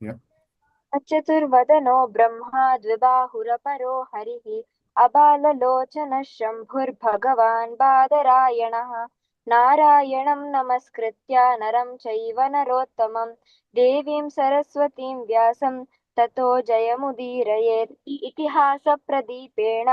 Yeah. अचतुर्वदनो Brahma द्विबाहुरपरो हरिः अबाललोचनः शम्भुर्भगवान् बादरायणः नारायणं नमस्कृत्य नरं चैव नरोत्तमं देवीं सरस्वतीं व्यासं ततो जयमुदीरयेत् इतिहासप्रदीपेण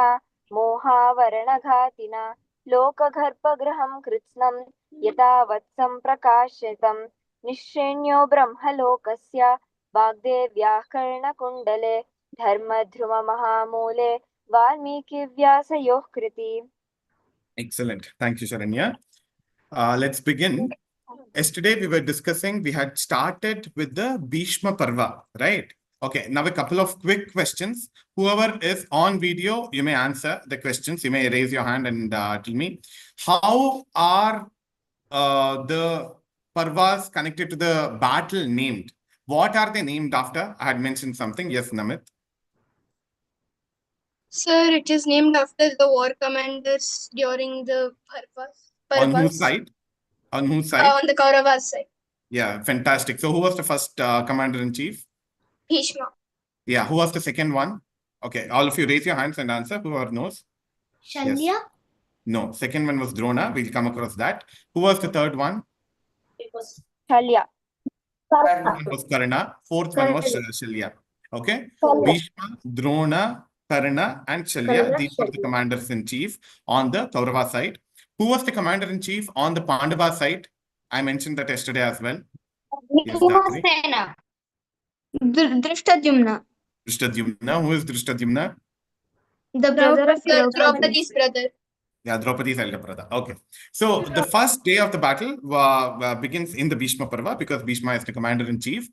मोहावरणघातिना लोकगर्भगृहं कृत्स्नं यथा वत्सं प्रकाशितं निःश्रेण्यो ब्रह्मलोकस्य वाग्देव्याः कर्णकुण्डले धर्मध्रुवमहामूले वाल्मीकिव्यासयोः कृति. Excellent. Thank you, Sharanya. Let's begin. Yesterday we were discussing, we had started with the Bhishma Parva, right? Okay, now a couple of quick questions. Whoever is on video, you may answer the questions. You may raise your hand and tell me. How are the Parvas connected to the battle named? What are they named after? I had mentioned something. Yes, Namit. Sir, it is named after the war commanders during the Parvas. On whose side? On whose side? On the Kauravas side. Yeah, fantastic. So who was the first commander-in-chief? Bhishma. Yeah, who was the second one? Okay, all of you raise your hands and answer. Whoever knows. Shalya? Yes. No, second one was Drona. We'll come across that. Who was the third one? It was Shalya. Third one was Karna. Fourth one was Shalya. Okay. Bhishma, Drona, Karna, and Shalya. These were the commanders-in-chief on the Kaurava side. Who was the commander-in-chief on the Pandava side? I mentioned that yesterday as well. Yes, Dhatri. Bhimasena. Drishtadyumna. Drishtadyumna. Who is Drishtadyumna? The brother of Draupadi's brother. Yeah, Draupadi's elder brother. Okay. So the first day of the battle begins in the Bhishma Parva because Bhishma is the commander-in-chief.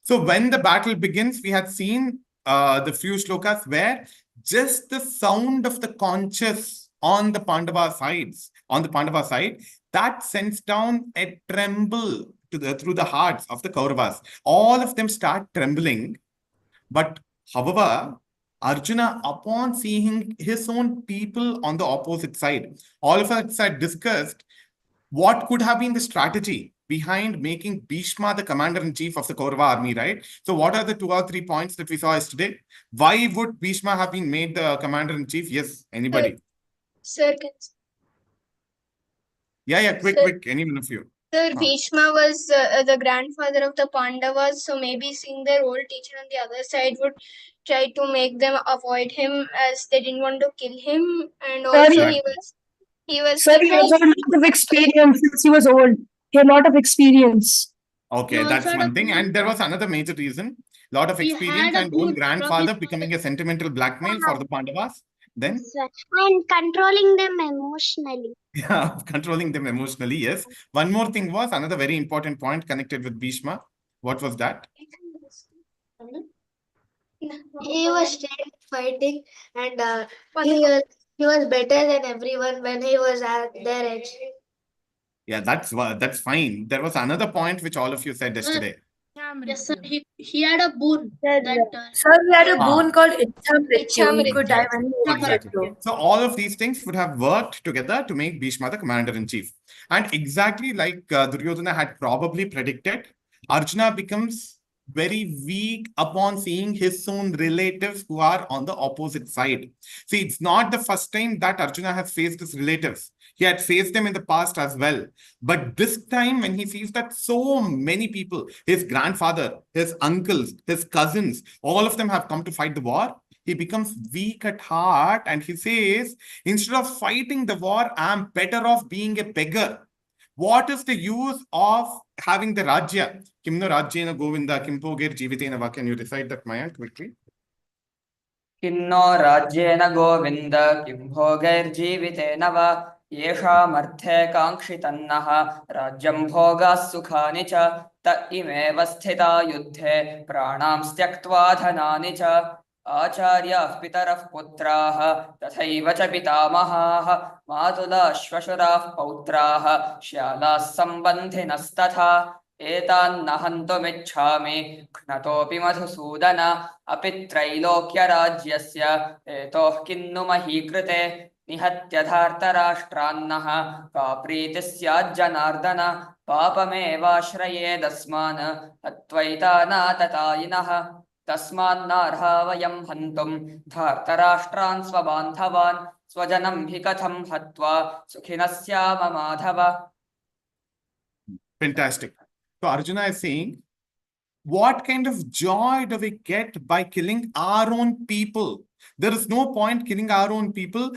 So when the battle begins, we had seen the few shlokas where just the sound of the conches on the Pandava side, that sends down a tremble through the hearts of the Kauravas. All of them start trembling. But however, Arjuna, upon seeing his own people on the opposite side, all of us had discussed what could have been the strategy behind making Bhishma the commander-in-chief of the Kaurava army, right? So what are the 2 or 3 points that we saw yesterday? Why would Bhishma have been made the commander-in-chief? Yes, anybody? Sir, Yeah, quick, any one of you. Sir, Bhishma was the grandfather of the Pandavas, so maybe seeing their old teacher on the other side would try to make them avoid him as they didn't want to kill him, and also Sorry. he was Sir, he has a lot of experience since he was old. He had a lot of experience. Okay, No, that's sir, one thing. And there was another major reason. Lot of He experience had a and own good grandfather profit- becoming a sentimental blackmail for the Pandavas. Then, and controlling them emotionally. yeah, controlling them emotionally, yes. One more thing was another very important point connected with Bhishma. What was that? He was still fighting, and he was better than everyone when he was at their age. Yeah, that's fine. There was another point which all of you said yesterday. Yes, sir. He had a boon. Sir, he had a Ah. boon called Ichamrityu. He Ichamrityu. could die when he wanted Exactly. to. So all of these things would have worked together to make Bhishma the commander-in-chief. And exactly like Duryodhana had probably predicted, Arjuna becomes very weak upon seeing his own relatives who are on the opposite side. See, it's not the first time that Arjuna has faced his relatives. He had faced them in the past as well. But this time, when he sees that so many people, his grandfather, his uncles, his cousins, all of them have come to fight the war, he becomes weak at heart and he says, instead of fighting the war, I'm better off being a beggar. What is the use of having the Rajya? Kimno Rajyena Govinda, Kimpogir Jivitena Va. Can you recite that, Mayank, quickly? Kinnow राज्येन Govind किं भोगैर्जीवितेन वा येषामर्थे काङ्क्षितन्नः राज्यं भोगाः सुखानि च त इमेव स्थिता युद्धे प्राणां त्यक्त्वा धनानि च आचार्याः पितरः पुत्राः तथैव च पितामहाः मातुलाः श्वशुराः पौत्राः श्यालाः सम्बन्धिनस्तथा एतान्न हन्तुमिच्छामि घ्नतोऽपि मधुसूदन अपि त्रैलोक्यराज्यस्य हेतोः किन्नु महीकृते निहत्य धार्तराष्ट्रान्नः का प्रीतिः स्याज्जनार्दन पापमेवाश्रयेदस्मान् हत्वैतानाततायिनः तस्मान्नार्हा वयं हन्तुं धार्तराष्ट्रान् स्वबान्धवान् स्वजनं हि कथं हत्वा सुखिनः स्याम Madhav. Fantastic. So Arjuna is saying, what kind of joy do we get by killing our own people? There is no point killing our own people.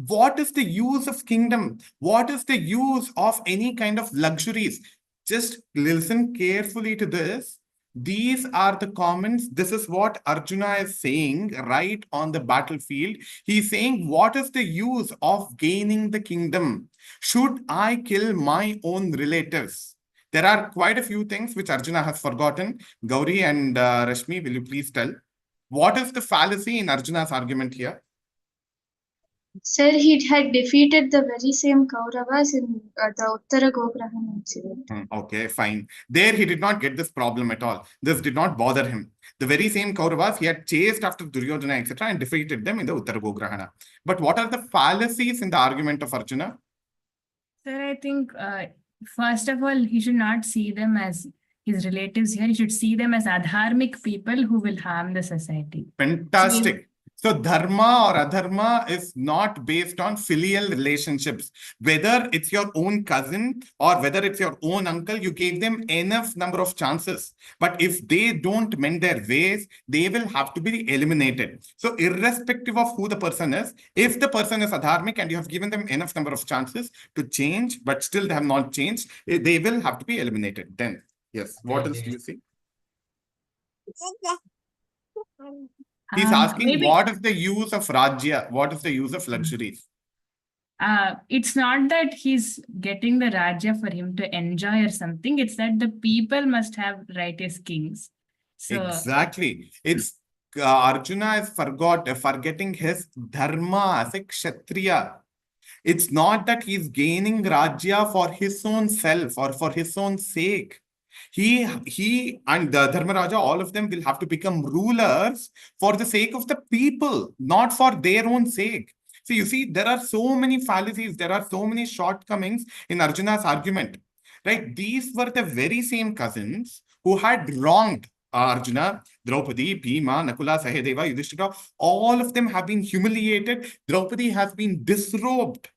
What is the use of kingdom? What is the use of any kind of luxuries? Just listen carefully to this. These are the comments. This is what Arjuna is saying right on the battlefield. He's saying, what is the use of gaining the kingdom? Should I kill my own relatives? There are quite a few things which Arjuna has forgotten. Gauri and Rashmi, will you please tell? What is the fallacy in Arjuna's argument here? Sir, he had defeated the very same Kauravas in the Uttara Gograhan incident. Okay, fine. There he did not get this problem at all. This did not bother him. The very same Kauravas, he had chased after Duryodhana, etc. and defeated them in the Uttara Gograhana. But what are the fallacies in the argument of Arjuna? Sir, I think first of all, he should not see them as his relatives here. He should see them as adharmic people who will harm the society. Fantastic. So dharma or adharma is not based on filial relationships. Whether it's your own cousin or whether it's your own uncle, you gave them enough number of chances. But if they don't mend their ways, they will have to be eliminated. So irrespective of who the person is, if the person is adharmic and you have given them enough number of chances to change, but still they have not changed, they will have to be eliminated. Then, yes, what else do you see? He's asking, what is the use of Rajya? What is the use of luxuries? It's not that he's getting the Rajya for him to enjoy or something. It's that the people must have right as kings. So Exactly. It's Arjuna is forgetting his dharma as a Kshatriya. It's not that he's gaining Rajya for his own self or for his own sake. He and the Dharmaraja, all of them will have to become rulers for the sake of the people, not for their own sake. So you see, there are so many fallacies, there are so many shortcomings in Arjuna's argument, right? These were the very same cousins who had wronged Arjuna, Draupadi, Bhima, Nakula, Sahadeva, Yudhishthira. All of them have been humiliated. Draupadi has been disrobed.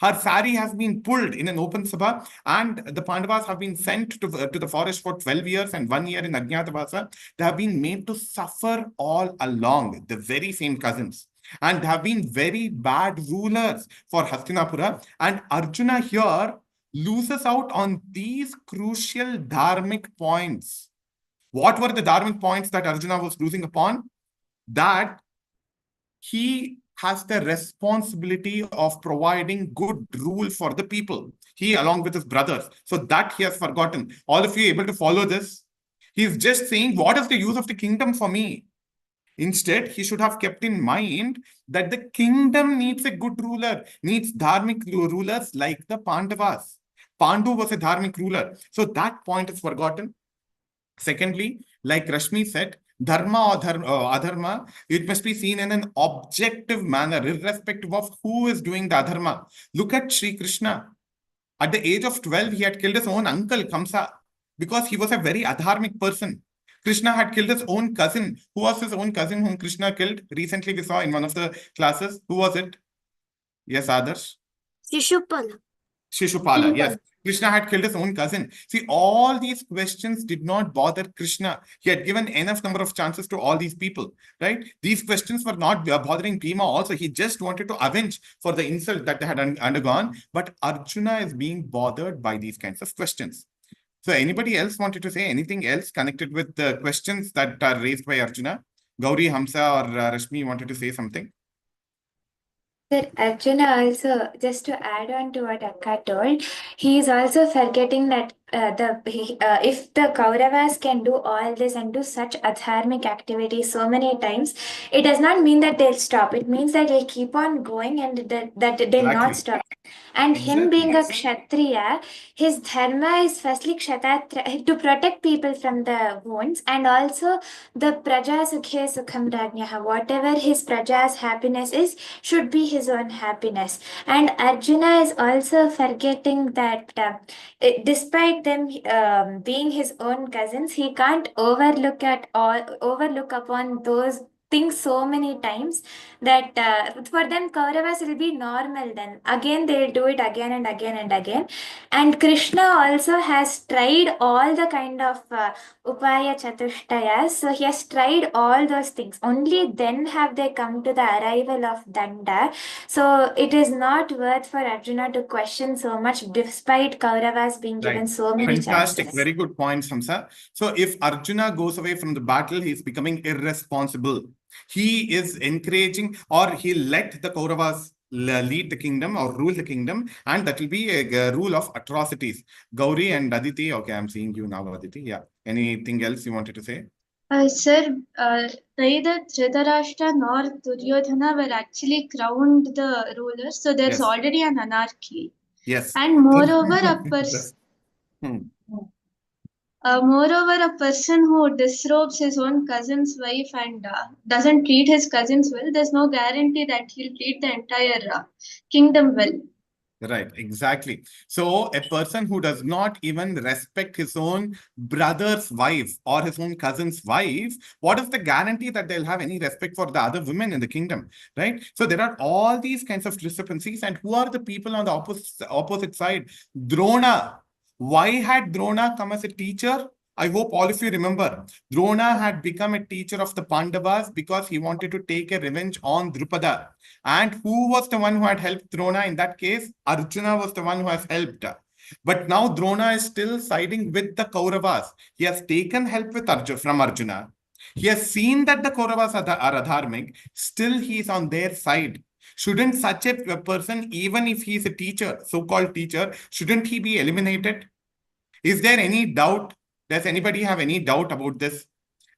Her sari has been pulled in an open sabha, and the Pandavas have been sent to the forest for 12 years and 1 year in Ajnatavasa. They have been made to suffer all along, the very same cousins, and have been very bad rulers for Hastinapura. And Arjuna here loses out on these crucial dharmic points. What were the dharmic points that Arjuna was losing upon? That he has the responsibility of providing good rule for the people. He along with his brothers. So that he has forgotten. All of you able to follow this? He's just saying, what is the use of the kingdom for me? Instead, he should have kept in mind that the kingdom needs a good ruler, needs dharmic rulers like the Pandavas. Pandu was a dharmic ruler. So that point is forgotten. Secondly, like Rashmi said, dharma or adharma, it must be seen in an objective manner, irrespective of who is doing the adharma. Look at Sri Krishna. At the age of 12, he had killed his own uncle, Kamsa, because he was a very adharmic person. Krishna had killed his own cousin. Who was his own cousin whom Krishna killed? Recently, we saw in one of the classes. Who was it? Yes, Adarsh? Shishupala. Shishupala, yes. Krishna had killed his own cousin. See, all these questions did not bother Krishna. He had given enough number of chances to all these people, right? These questions were not bothering Bhima also. He just wanted to avenge for the insult that they had undergone. But Arjuna is being bothered by these kinds of questions. So anybody else wanted to say anything else connected with the questions that are raised by Arjuna? Gauri, Hamsa or Rashmi wanted to say something? Sir, Arjuna also, just to add on to what Akka told, he is also forgetting that if the Kauravas can do all this and do such adharmic activities so many times, it does not mean that they'll stop. It means that they'll keep on going and that they'll not Exactly. stop. And him Exactly. being a Kshatriya, his dharma is firstly Kshatraya, to protect people from the wounds, and also the Praja Sukhe Sukham Rajnyaha. Whatever his Praja's happiness is, should be his own happiness. And Arjuna is also forgetting that despite them being his own cousins, he can't overlook upon those things so many times that for them Kauravas will be normal. Then again they'll do it again and again and again. And Krishna also has tried all the kind of upaya chatushtayas, so he has tried all those things. Only then have they come to the arrival of Danda. So it is not worth for Arjuna to question so much despite Kauravas being given Right. so many Fantastic. chances. Very good point, Samsa. So if Arjuna goes away from the battle, he's becoming irresponsible. He is encouraging, or he let the Kauravas lead the kingdom or rule the kingdom, and that will be a rule of atrocities. Gauri and Aditi. Okay, I'm seeing you now, Aditi. Yeah. Anything else you wanted to say? Sir, neither Dhritarashtra nor Duryodhana were actually crowned the rulers, so there's Yes. already an anarchy. Yes. And moreover, a person who disrobes his own cousin's wife and doesn't treat his cousins well, there's no guarantee that he'll treat the entire kingdom well. Right, exactly. So a person who does not even respect his own brother's wife or his own cousin's wife, what is the guarantee that they'll have any respect for the other women in the kingdom, right? So there are all these kinds of discrepancies. And who are the people on the opposite side? Drona. Why had Drona come as a teacher? I hope all of you remember. Drona had become a teacher of the Pandavas because he wanted to take a revenge on Drupada. And who was the one who had helped Drona in that case? Arjuna was the one who has helped. But now Drona is still siding with the Kauravas. He has taken help from Arjuna. He has seen that the Kauravas are adharmic. Still, he is on their side. Shouldn't such a person, even if he is a teacher, so-called teacher, shouldn't he be eliminated? Is there any doubt? Does anybody have any doubt about this?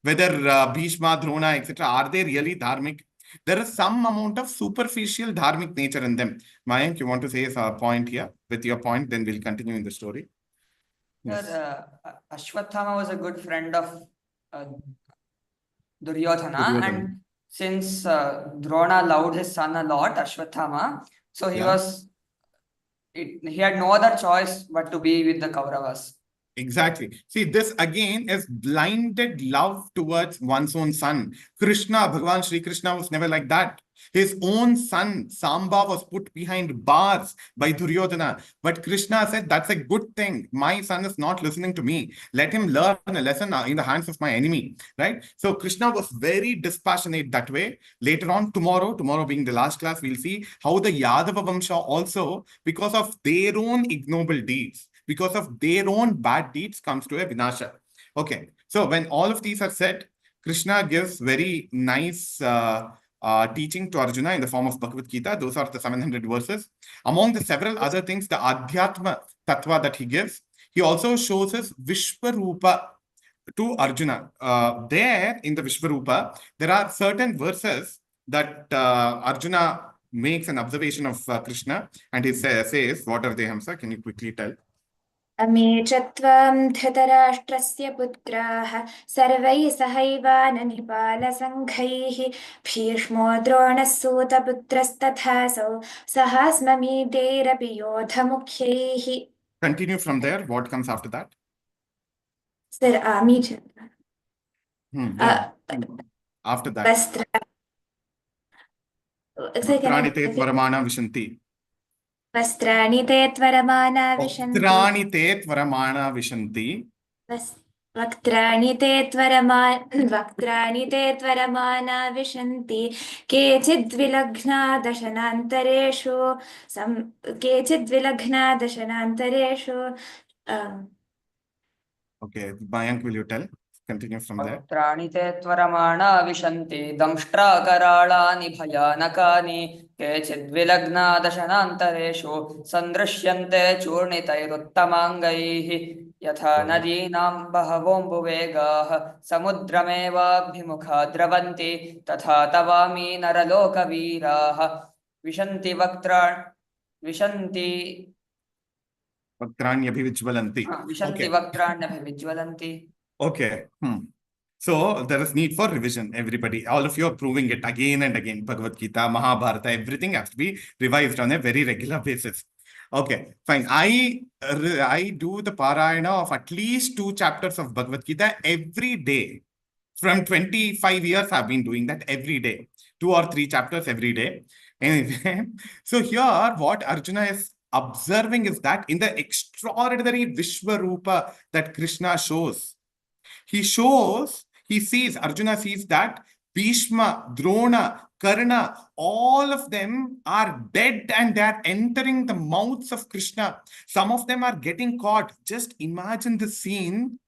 Whether Bhishma, Drona, etc., are they really dharmic? There is some amount of superficial dharmic nature in them. Mayank, you want to say a point here? With your point, then we'll continue in the story. Yes. Sir, Ashwatthama was a good friend of Duryodhana, and since Drona loved his son a lot, Ashwatthama, so he had no other choice but to be with the Kauravas. Exactly. See, this again is blinded love towards one's own son. Krishna, Bhagavan Shri Krishna was never like that. His own son, Samba, was put behind bars by Duryodhana. But Krishna said, that's a good thing. My son is not listening to me. Let him learn a lesson in the hands of my enemy. Right? So Krishna was very dispassionate that way. Later on, tomorrow being the last class, we'll see how the Yadava Vamsha also, because of their own ignoble deeds, because of their own bad deeds, comes to a vinasha. Okay, so when all of these are said, Krishna gives very nice teaching to Arjuna in the form of Bhagavad Gita. Those are the 700 verses. Among the several other things, the Adhyatma Tattva that he gives, he also shows his Vishwarupa to Arjuna. There in the Vishwarupa, there are certain verses that Arjuna makes an observation of Krishna, and he says, what are they, Hamsa? Can you quickly tell? अमे च त्वां धृतराष्ट्रस्य पुत्राः सर्वैः सहैवाननिपालसङ्घैः भीष्मो द्रोणः सूतपुत्रस्तथासौ सहास्ममीतेरपि योधमुख्यैः. Continue from there. What comes after that? Sir, me च. After that. Vastra. Vastrani te tvaramana vishanti. Vastrani te tvaramana vishanti. Vastrani te tvaramana vishanti. वक्त्राणि ते त्वरमाना विशन्ति केचिद्विलग्ना दशनान्तरेषु. Okay, Mayank, will you tell? Continue from there. वक्त्राणि ते त्वरमाणा विशन्ति दंष्ट्राकराळानि भयानकानि केचिद्विलग्ना दशनान्तरेषु सन्दृश्यन्ते चूर्णितैरुत्तमाङ्गैः. यथा नदीनां बहवोऽम्बुवेगाः समुद्रमेवाभिमुखा द्रवन्ति तथा तवामि नरलोकवीराः विशन्ति Vaktranyabhivichvalanti. विशन्ति Okay. वक्त्राण्यभिविज्वलन्ति. Okay. So there is need for revision, everybody. All of you are proving it again and again. Bhagavad Gita, Mahabharata, everything has to be revised on a very regular basis. Okay, fine. I do the parayana of at least 2 chapters of Bhagavad Gita every day. From 25 years, I've been doing that every day. 2 or 3 chapters every day. Anyway, so here what Arjuna is observing is that in the extraordinary Vishwarupa that Krishna shows, Arjuna sees that Bhishma, Drona, Karna, all of them are dead and they are entering the mouths of Krishna. Some of them are getting caught. Just imagine the scene.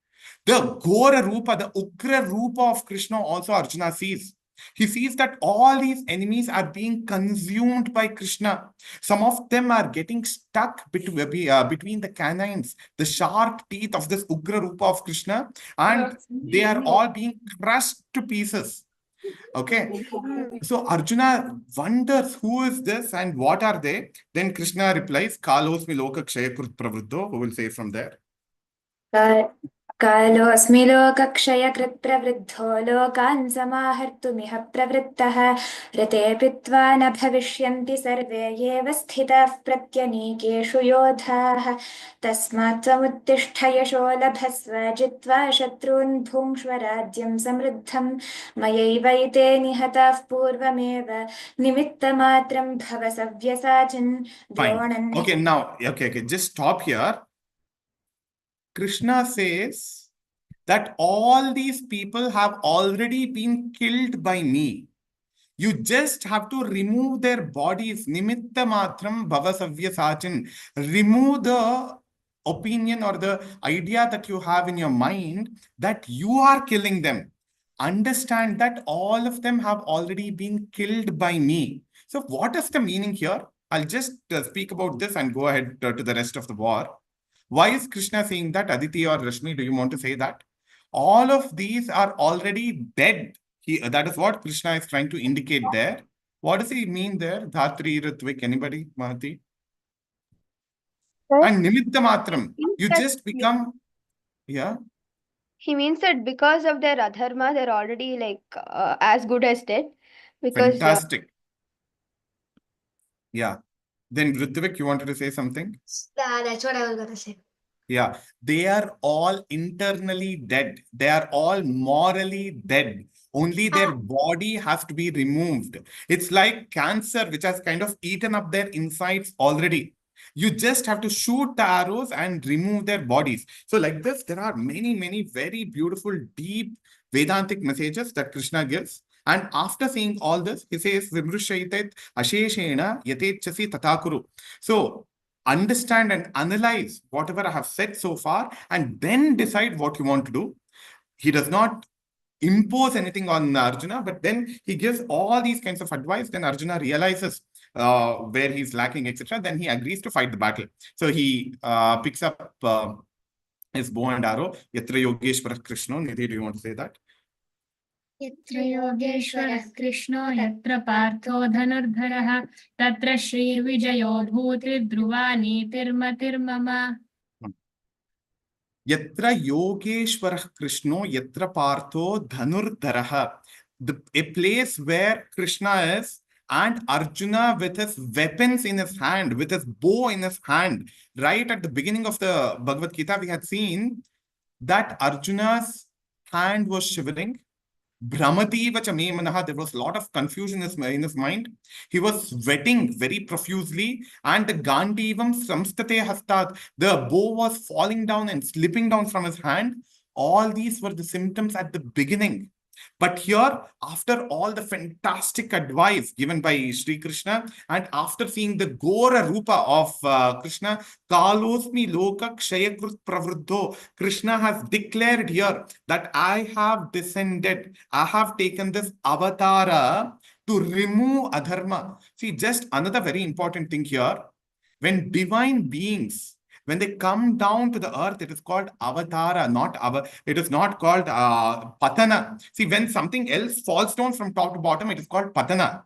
The Ghora Rupa, the Ugra Rupa of Krishna also Arjuna sees. He sees that all these enemies are being consumed by Krishna. Some of them are getting stuck between the canines, the sharp teeth of this Ugra Rupa of Krishna, and they are all being crushed to pieces. Okay, so Arjuna wonders who is this and what are they? Then Krishna replies, Kalosmi Loka Kshayakrut Pravruddho. Who will say from there? कालोऽस्मि लोकक्षयकृत् प्रवृद्धो लोकान् समाहर्तुमिह प्रवृत्तः ऋते पीत्वा न भविष्यन्ति सर्वे एव स्थिताः प्रत्यनीकेषु योधाः तस्मात् त्वमुत्तिष्ठ यशो लभस्व जित्वा शत्रून् भुङ्क्ष्व राज्यं समृद्धं मयैवैते निहताः पूर्वमेव निमित्तमात्रं भव सव्यसाचिन् Fine. Okay, now, okay, just stop here. Krishna says that all these people have already been killed by me. You just have to remove their bodies. Nimitta matram bhava savyasachin. Remove the opinion or the idea that you have in your mind that you are killing them. Understand that all of them have already been killed by me. So what is the meaning here? I'll just speak about this and go ahead to the rest of the war. Why is Krishna saying that? Aditi or Rashmi, do you want to say that? All of these are already dead. That is what Krishna is trying to indicate there. What does he mean there? Dhatri, Ritvik, anybody? Mahati? And Nimitta Matram. You just become, yeah? He means that because of their adharma, they're already like as good as dead. Because Fantastic. Yeah. Then Ritvik, you wanted to say something? That's what I was gonna say. Yeah, they are all internally dead. They are all morally dead. Only their body has to be removed. It's like cancer, which has kind of eaten up their insides already. You just have to shoot the arrows and remove their bodies. So like this, there are many, many very beautiful, deep Vedantic messages that Krishna gives. And after saying all this, he says, Vimrushaitet Asheshena Yatechasi Tatakuru. So understand and analyze whatever I have said so far and then decide what you want to do. He does not impose anything on Arjuna, but then he gives all these kinds of advice. Then Arjuna realizes where he's lacking, etc. Then he agrees to fight the battle. So he picks up his bow and arrow. Yatra Yogeshwara Krishno. Nidhi, do you want to say that? यत्र योगेश्वरः कृष्णो यत्र पार्थो धनुर्धरः तत्र श्रीर्विजयो भूतिर्ध्रुवा नीतिर्मतिर्मम. Yatra Yogeshwarah Krishno, Yatra Partho Dhanurdharaha. A place where Krishna is and Arjuna with his weapons in his hand, with his bow in his hand. Right at the beginning of the Bhagavad Gita, we had seen that Arjuna's hand was shivering. Brahmati vacha me manaha, there was a lot of confusion in his mind. He was sweating very profusely, and the Gandivam samstate hastat, the bow was falling down and slipping down from his hand. All these were the symptoms at the beginning. But here, after all the fantastic advice given by Sri Krishna, and after seeing the Ghora Rupa of Krishna, Kalosmi Loka Kshayakrut Pravruddho, Krishna has declared here that I have descended, I have taken this avatara to remove adharma. See, just another very important thing here. When divine beings When they come down to the earth, it is called avatara, it is not called patana. See, when something else falls down from top to bottom, it is called patana.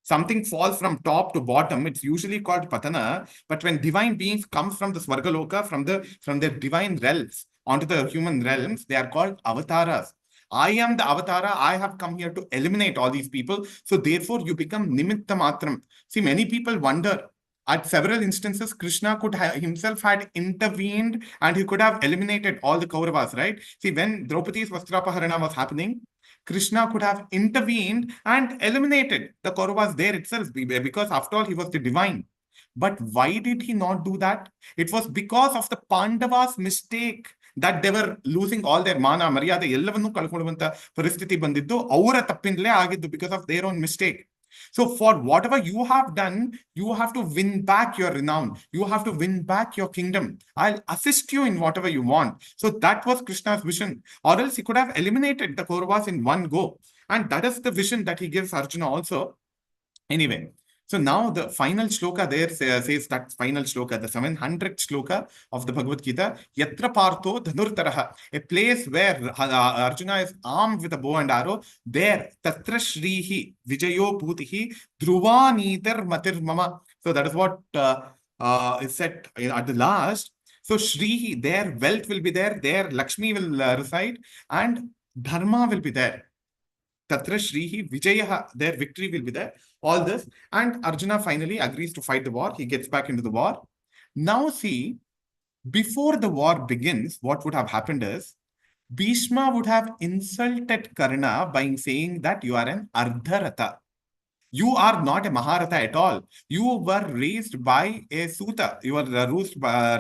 Something falls from top to bottom, it's usually called patana. But when divine beings come from the Swargaloka, from their divine realms onto the human realms, they are called avataras. I am the avatara. I have come here to eliminate all these people. So therefore, you become nimitta matram. See, many people wonder. At several instances, Krishna could have himself had intervened and he could have eliminated all the Kauravas, right? See, when Draupadi's Vastrapaharana was happening, Krishna could have intervened and eliminated the Kauravas there itself because after all, he was the divine. But why did he not do that? It was because of the Pandavas' mistake that they were losing all their mana, maryada, ಎಲ್ಲವನ್ನೂ ಕಳ್ಕೊಳ್ಳುವಂತ ಪರಿಸ್ಥಿತಿ ಬಂದಿದ್ದು ಅವರ ತಪ್ಪಿಂದಲೇ ಆಗಿದ್ದು because of their own mistake. So for whatever you have done, you have to win back your renown. You have to win back your kingdom. I'll assist you in whatever you want. So that was Krishna's vision. Or else he could have eliminated the Kauravas in one go. And that is the vision that he gives Arjuna also. Anyway, so now the final shloka there says that final shloka, the 700th shloka of the Bhagavad Gita, Yatra Partho Dhanurtaraha, a place where Arjuna is armed with a bow and arrow. There, Tatra Shrihi Vijayo Bhutihi Dhruvaniter Matir Mama. So that is what is said at the last. So Shrihi, their wealth will be there, there Lakshmi will reside, and Dharma will be there. Tatra Shrihi Vijayaha, their victory will be there. All this, and Arjuna finally agrees to fight the war. He gets back into the war. Now see, before the war begins, what would have happened is Bhishma would have insulted Karna by saying that you are an Ardharatha. You are not a Maharatha at all. You were raised by a Suta. You were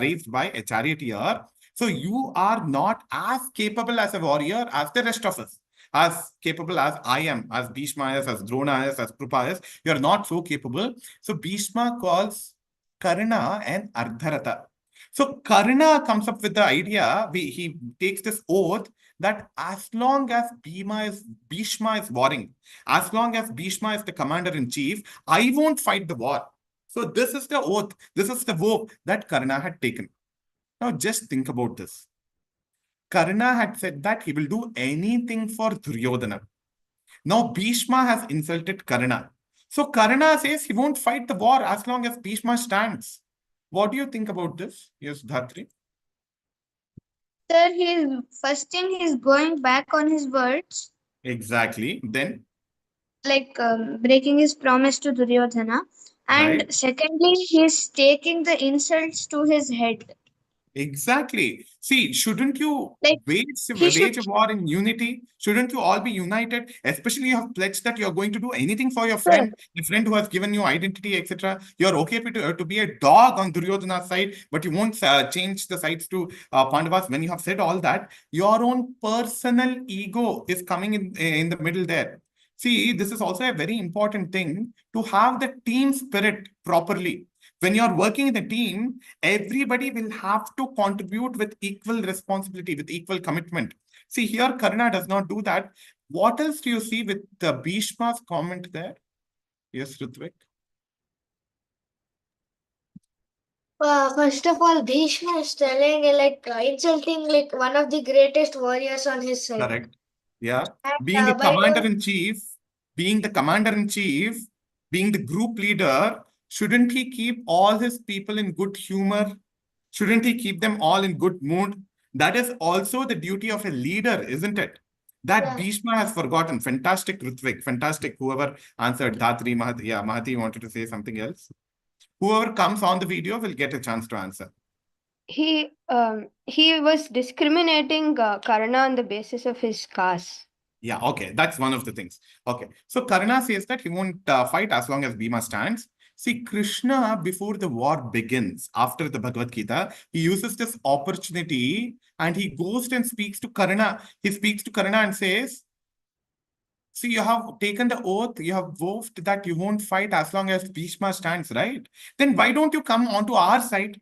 raised by a charioteer. So you are not as capable as a warrior as the rest of us. As capable as I am, as Bhishma is, as Drona is, as Krupa is, you are not so capable. So Bhishma calls Karna an Ardharatha. So Karna comes up with the idea, he takes this oath that as long as Bhishma is warring, as long as Bhishma is the commander-in-chief, I won't fight the war. So this is the oath, this is the vow that Karna had taken. Now just think about this. Karna had said that he will do anything for Duryodhana. Now Bhishma has insulted Karna. So Karna says he won't fight the war as long as Bhishma stands. What do you think about this? Yes, Dhatri. Sir, first thing he's going back on his words, Exactly. Then, like breaking his promise to Duryodhana. And right. secondly, he's taking the insults to his head. Exactly. See, shouldn't you Like, wage a war in unity? Shouldn't you all be united? Especially you have pledged that you're going to do anything for your friend, the friend who has given you identity, etc. You're okay to be a dog on Duryodhana's side, but you won't change the sides to Pandavas. When you have said all that, your own personal ego is coming in the middle there. See, this is also a very important thing to have the team spirit properly. When you're working in a team, everybody will have to contribute with equal responsibility, with equal commitment. See, here Karna does not do that. What else do you see with the Bhishma's comment there? Yes, Ritvik. First of all, Bhishma is telling insulting one of the greatest warriors on his side. Correct. Yeah. And, Being the by commander-in-chief, being the group leader, shouldn't he keep all his people in good humor? Shouldn't he keep them all in good mood? That is also the duty of a leader, isn't it? That Yeah. Bhishma has forgotten. Fantastic, Ritvik. Fantastic. Whoever answered, Dhatri, Mahati. Yeah, Mahati wanted to say something else. Whoever comes on the video will get a chance to answer. He was discriminating Karna on the basis of his caste. Yeah, okay. That's one of the things. Okay. So Karna says that he won't fight as long as Bhima stands. See, Krishna, before the war begins, after the Bhagavad Gita, he uses this opportunity and he goes and speaks to Karna. He speaks to Karna and says, see, you have taken the oath, you have vowed that you won't fight as long as Bhishma stands, right? Then why don't you come onto our side?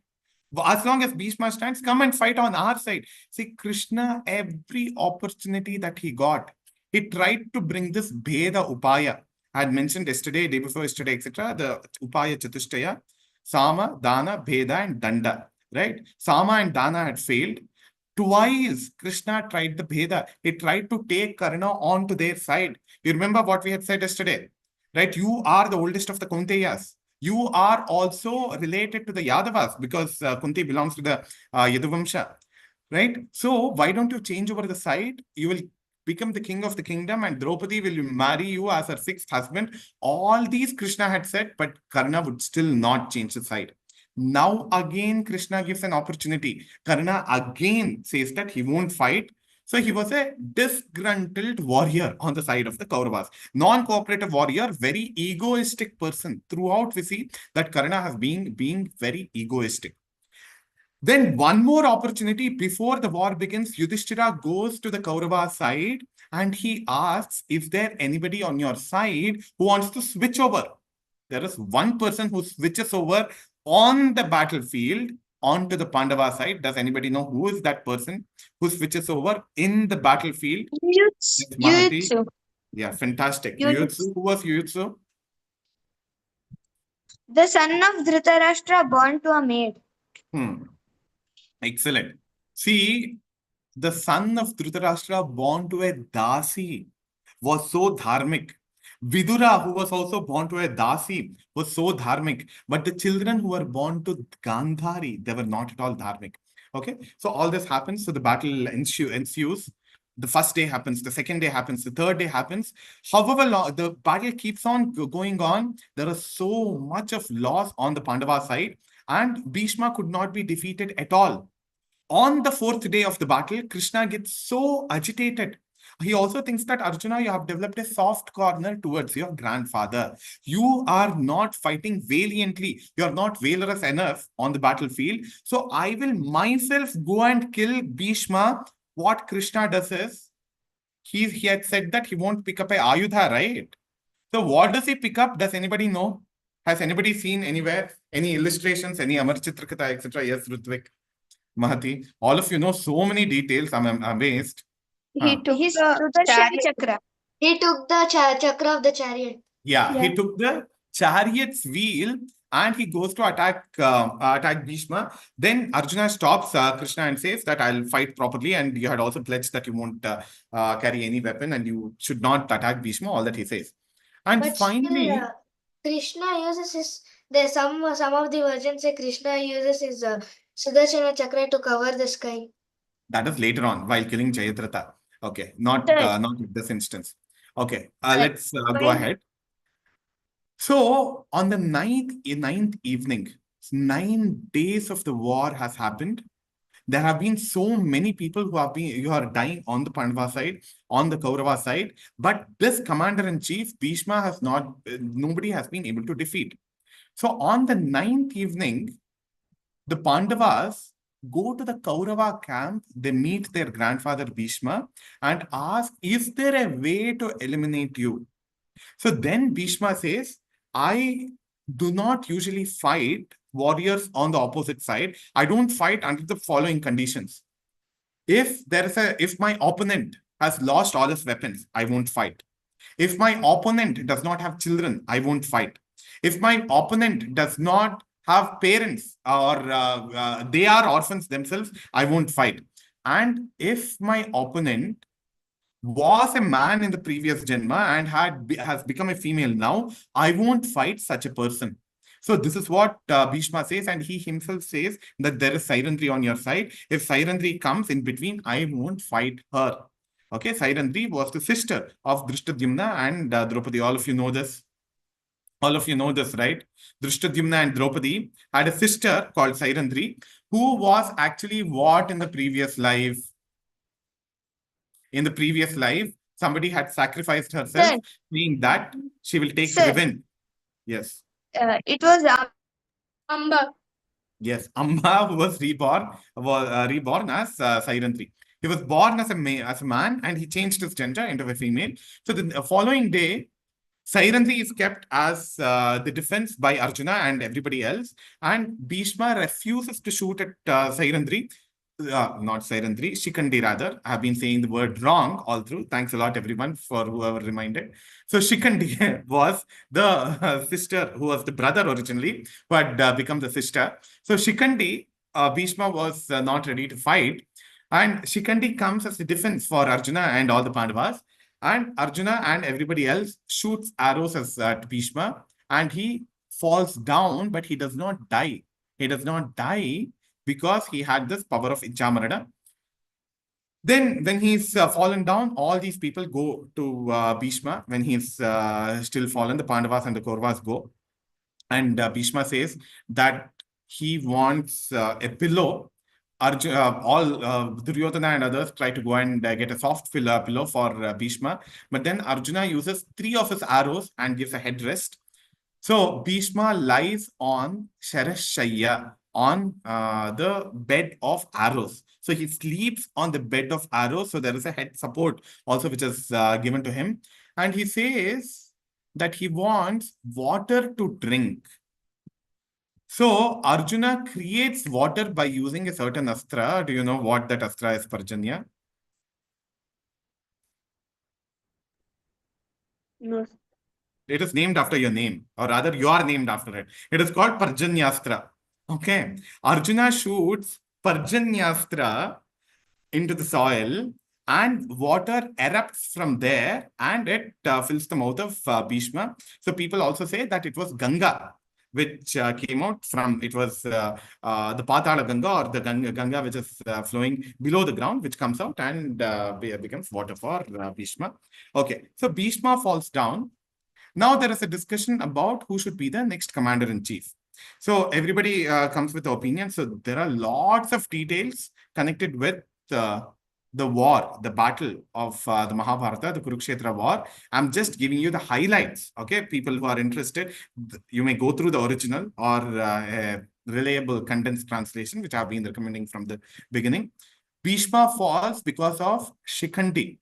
As long as Bhishma stands, come and fight on our side. See, Krishna, every opportunity that he got, he tried to bring this Bheda Upaya. I had mentioned yesterday, day before yesterday, etc. The Upaya Chatushtaya, Sama, Dana, Bheda, and Danda. right? Sama and Dana had failed. Twice, Krishna tried the Bheda. He tried to take Karna onto their side. You remember what we had said yesterday, right? You are the oldest of the Kunteyas. You are also related to the Yadavas because Kunti belongs to the Yaduvamsha, right? So why don't you change over the side? You will become the king of the kingdom and Draupadi will marry you as her sixth husband. All these Krishna had said, but Karna would still not change the side. Now again, Krishna gives an opportunity. Karna again says that he won't fight. So he was a disgruntled warrior on the side of the Kauravas. Non-cooperative warrior, very egoistic person. Throughout we see that Karna has been being very egoistic. Then one more opportunity before the war begins, Yudhishthira goes to the Kaurava side and he asks, is there anybody on your side who wants to switch over? There is one person who switches over on the battlefield onto the Pandava side. Does anybody know who is that person who switches over in the battlefield? Yes, Mahati. Yuyutsu. Yeah, fantastic. Yuyutsu. Yuyutsu. Who was Yuyutsu? The son of Dhritarashtra born to a maid. Excellent. See, the son of Dhritarashtra born to a Dasi was so dharmic. Vidura, who was also born to a Dasi, was so dharmic. But the children who were born to Gandhari, they were not at all dharmic. Okay, so all this happens. So the battle ensues. The first day happens, the second day happens, the third day happens. However, the battle keeps on going on. There is so much of loss on the Pandava side, and Bhishma could not be defeated at all. On the fourth day of the battle, Krishna gets so agitated. He also thinks that, Arjuna, you have developed a soft corner towards your grandfather. You are not fighting valiantly. You are not valorous enough on the battlefield. So I will myself go and kill Bhishma. What Krishna does is, he had said that he won't pick up a Ayudha, right? So what does he pick up? Does anybody know? Has anybody seen anywhere? Any illustrations? Any Amar Chitrakatha, etc.? Yes, Rutvik, Mahati. All of you know so many details. I'm amazed. He took His the Sudarshana Chakra. He took the chakra of the chariot. Yeah, Yeah. he took the chariot's wheel and he goes to attack Bhishma. Then Arjuna stops Krishna and says that I'll fight properly, and you had also pledged that you won't carry any weapon and you should not attack Bhishma, all that he says. And But finally, still, Krishna uses his. There's some of the versions say Krishna uses his Sudarshana chakra to cover the sky. that is later on while killing Jayadratha. Okay, not Correct. not in this instance. Okay, Correct. let's go ahead. So on the ninth evening, 9 days of the war has happened. There have been so many people who are dying on the Pandava side, on the Kaurava side, but this commander-in-chief, Bhishma, has not, nobody has been able to defeat. So on the 9th evening, the Pandavas go to the Kaurava camp, they meet their grandfather Bhishma and ask, is there a way to eliminate you? So then Bhishma says, I do not usually fight warriors on the opposite side. I don't fight under the following conditions. If my opponent has lost all his weapons, I won't fight. If my opponent does not have children, I won't fight. If my opponent does not have parents or they are orphans themselves, I won't fight. And if my opponent was a man in the previous Janma and has become a female now, I won't fight such a person. So this is what Bhishma says, and he himself says that there is Sairandri on your side. If Sairandri comes in between, I won't fight her. Okay, Sairandri was the sister of Drishtadyumna and Draupadi. All of you know this. All of you know this, right? Drishtadyumna and Draupadi had a sister called Sairandri, who was actually what in the previous life? In the previous life, somebody had sacrificed herself, Sir. saying that she will take Sir. revenge. Yes. It was Amba. Yes, Amba who was reborn as Sairandri. He was born as a man and he changed his gender into a female. So the following day, Sairandri is kept as the defense by Arjuna and everybody else. And Bhishma refuses to shoot at Sairandri. Not Sairandri, Shikandi rather. I have been saying the word wrong all through. Thanks a lot, everyone, for whoever reminded. So Shikandi was the sister who was the brother originally, who had become the sister. So Shikandi Bhishma was not ready to fight, and Shikandi comes as a defense for Arjuna and all the Pandavas. And Arjuna and everybody else shoots arrows at Bhishma, and he falls down, but he does not die. He does not die because he had this power of Ichamarana. Then, when he's fallen down, all these people go to Bhishma. When he's still fallen, the Pandavas and the Kauravas go. And Bhishma says that he wants a pillow. Duryodhana and others try to go and get a soft pillow for Bhishma. But then Arjuna uses 3 of his arrows and gives a headrest. So Bhishma lies on Sharashaya, on the bed of arrows. So he sleeps on the bed of arrows. So there is a head support also which is given to him. And he says that he wants water to drink. So Arjuna creates water by using a certain astra. Do you know what that astra is, Parjanya? No. It is named after your name, or rather you are named after it. It is called Parjanyastra. Okay. Arjuna shoots Parjanyastra into the soil, and water erupts from there, and it fills the mouth of Bhishma. So people also say that it was Ganga, which came out from, it was the Patala Ganga, or the Ganga which is flowing below the ground, which comes out and becomes water for Bhishma. Okay, so Bhishma falls down. Now there is a discussion about who should be the next commander-in-chief. So everybody comes with opinion. So there are lots of details connected with the war, the battle of the Mahabharata, the Kurukshetra war. I'm just giving you the highlights. Okay, people who are interested, you may go through the original or a reliable condensed translation, which I've been recommending from the beginning. Bhishma falls because of Shikandi.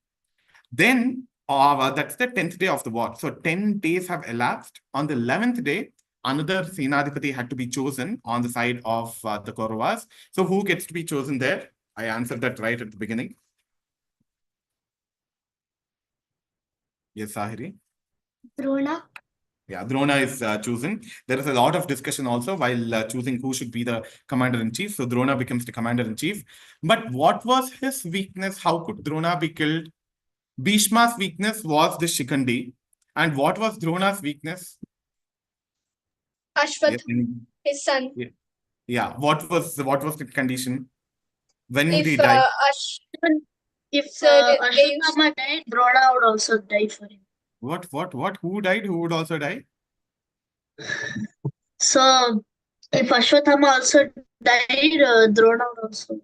Then that's the 10th day of the war. So 10 days have elapsed. On the 11th day, another Senadipati had to be chosen on the side of the Kauravas. So who gets to be chosen there? I answered that right at the beginning. Yes, Sahiri? Drona. Yeah, Drona is chosen. There is a lot of discussion also while choosing who should be the commander-in-chief. So Drona becomes the commander-in-chief. But what was his weakness? How could Drona be killed? Bhishma's weakness was the Shikandi. And what was Drona's weakness? Ashwathama, his son. Yeah. What was the condition? When If he died? If they used- Ashwatthama died, Drona would also die for him. What? Who died? Who would also die? So if Ashwatthama also died, Drona would also.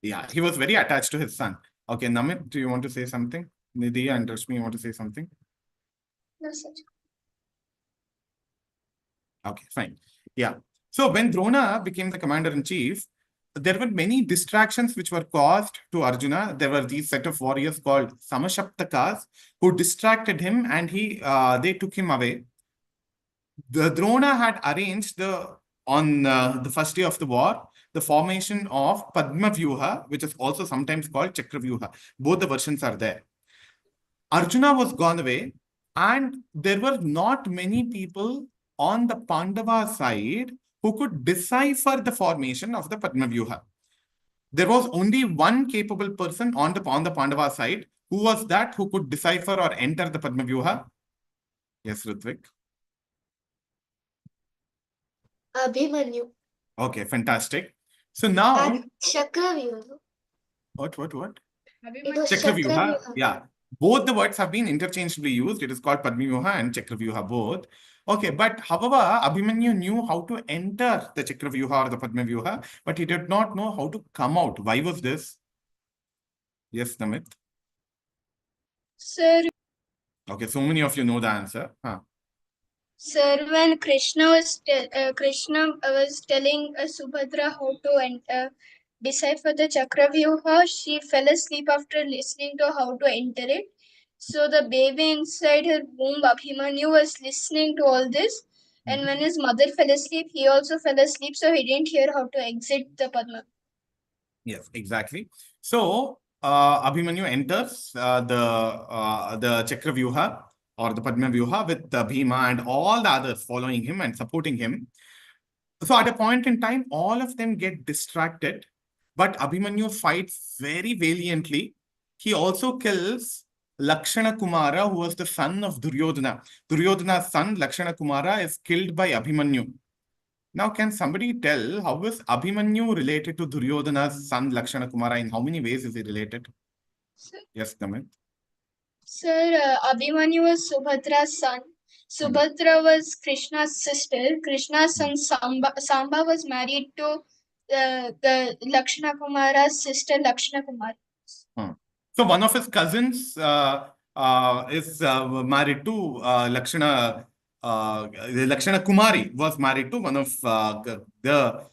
Yeah, he was very attached to his son. Okay, Namit, do you want to say something? Nidhi and Rashmi, you want to say something? No, sir. Okay, fine. Yeah. So when Drona became the commander-in-chief, there were many distractions which were caused to Arjuna. There were these set of warriors called Samashaptakas who distracted him, and they took him away. The Drona had arranged on the first day of the war, the formation of Padma Vyuha, which is also sometimes called Chakra Vyuha. Both the versions are there. Arjuna was gone away, and there were not many people on the Pandava side who could decipher the formation of the Padma Vyuha. There was only one capable person on the Pandava side. Who was that who could decipher or enter the Padma Vyuha? Yes, Ritvik. Abhimanyu. Okay, fantastic. So now, Chakravyuha. what? It was Chakravyuha. Chakravyuha. Yeah, both the words have been interchangeably used. It is called Padmavyuha and Chakravyuha both. Okay, but however, Abhimanyu knew how to enter the Chakravyuha or the Padmavyuha, but he did not know how to come out. Why was this? Yes, Namit. Sir, Okay, so many of you know the answer. sir, when Krishna was telling Subhadra how to decipher the Chakravyuha, she fell asleep after listening to how to enter it. So the baby inside her womb, Abhimanyu, was listening to all this. And when his mother fell asleep, he also fell asleep, so he didn't hear how to exit the Padma. Yes, exactly. So Abhimanyu enters the Chakravyuha or the Padmavyuha with Bhima and all the others following him and supporting him. So at a point in time, all of them get distracted, but Abhimanyu fights very valiantly. He also kills Lakshana Kumara, who was the son of Duryodhana. Duryodhana's son, Lakshana Kumara, is killed by Abhimanyu. Now, can somebody tell how is Abhimanyu related to Duryodhana's son, Lakshana Kumara? In how many ways is he related? Yes, Namit. Sir, Abhimanyu was Subhadra's son. Subhadra was Krishna's sister. Krishna's son Samba was married to the Lakshana Kumara's sister Lakshana Kumari. So one of his cousins is married to Lakshana. Lakshana Kumari was married to one of the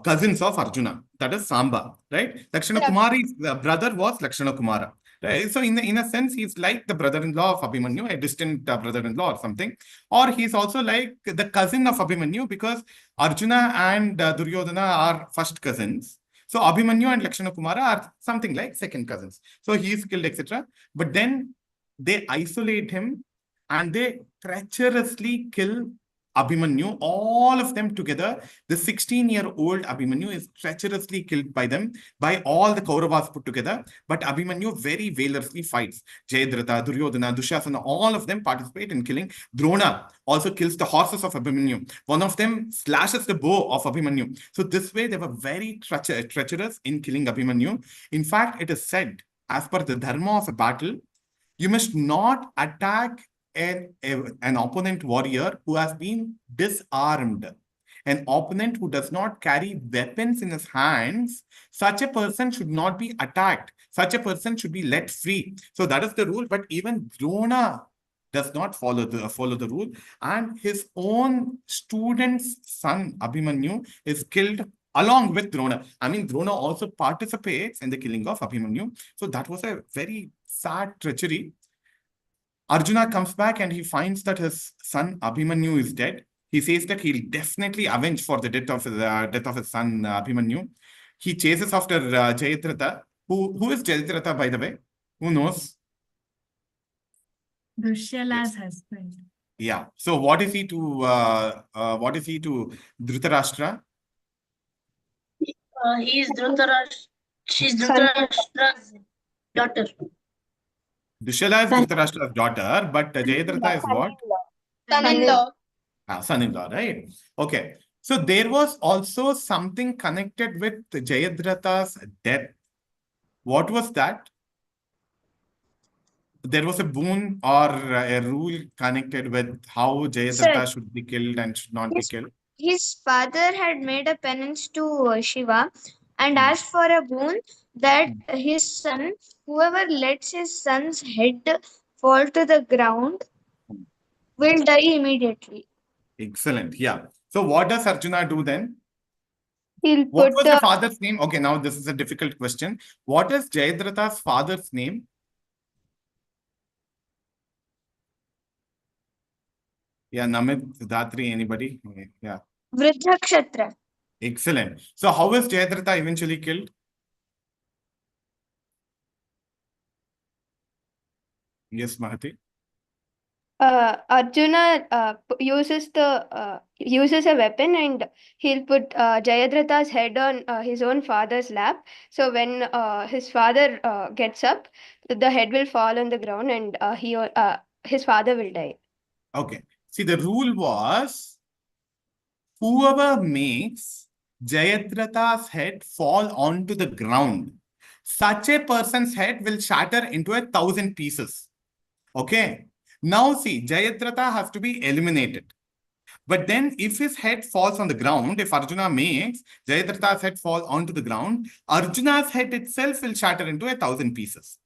cousins of Arjuna, that is Samba, right? Lakshana Correct. Kumari's brother was Lakshana Kumara. Right? So in a sense, he's like the brother-in-law of Abhimanyu, a distant brother-in-law or something. Or he's also like the cousin of Abhimanyu because Arjuna and Duryodhana are first cousins. So Abhimanyu and Lakshana Kumara are something like second cousins. So he's killed, etc. But then they isolate him and they treacherously kill Abhimanyu, all of them together. The 16-year-old Abhimanyu is treacherously killed by them, by all the Kauravas put together. But Abhimanyu very valorously fights. Jayadratha, Duryodhana, Dushasana, all of them participate in killing. Drona also kills the horses of Abhimanyu. One of them slashes the bow of Abhimanyu. So this way, they were very treacherous in killing Abhimanyu. In fact, it is said, as per the dharma of a battle, you must not attack an opponent warrior who has been disarmed. An opponent who does not carry weapons in his hands, such a person should not be attacked. Such a person should be let free. So that is the rule. But even Drona does not follow the rule. And his own student's son, Abhimanyu, is killed along with Drona. I mean, Drona also participates in the killing of Abhimanyu. So that was a very sad treachery. Arjuna comes back and he finds that his son Abhimanyu is dead. He says that he'll definitely avenge for the death of his son Abhimanyu. He chases after Jayadratha. Who is Jayadratha, by the way? Who knows? Dushyala's husband. Yeah. So what is he to Dhritarashtra? He's Dhritarashtra. She's Dhritarashtra's daughter. Dushyala is Dhritarashtra's daughter, but Jayadratha is what? Son-in-law. Son-in-law, right? Okay. So there was also something connected with Jayadratha's death. What was that? There was a boon or a rule connected with how Jayadratha should be killed and should not be killed. His father had made a penance to Shiva and asked for a boon that his son, whoever lets his son's head fall to the ground, will die immediately. Excellent. Yeah. So what does Arjuna do then? He'll What put was the father's name? Okay, now this is a difficult question. What is Jayadratha's father's name? Yeah, Namit, Datri, anybody? Okay, yeah. Vridhakshatara. Excellent. So how is Jayadratha eventually killed? Yes, Mahati. Arjuna uses a weapon and he'll put Jayadratha's head on his own father's lap. So when his father gets up, the head will fall on the ground and his father will die. Okay. See, the rule was whoever makes Jayadratha's head fall onto the ground, such a person's head will shatter into 1,000 pieces. Okay. Now see, Jayadratha has to be eliminated. But then if his head falls on the ground, if Arjuna makes Jayadratha's head fall onto the ground, Arjuna's head itself will shatter into 1,000 pieces.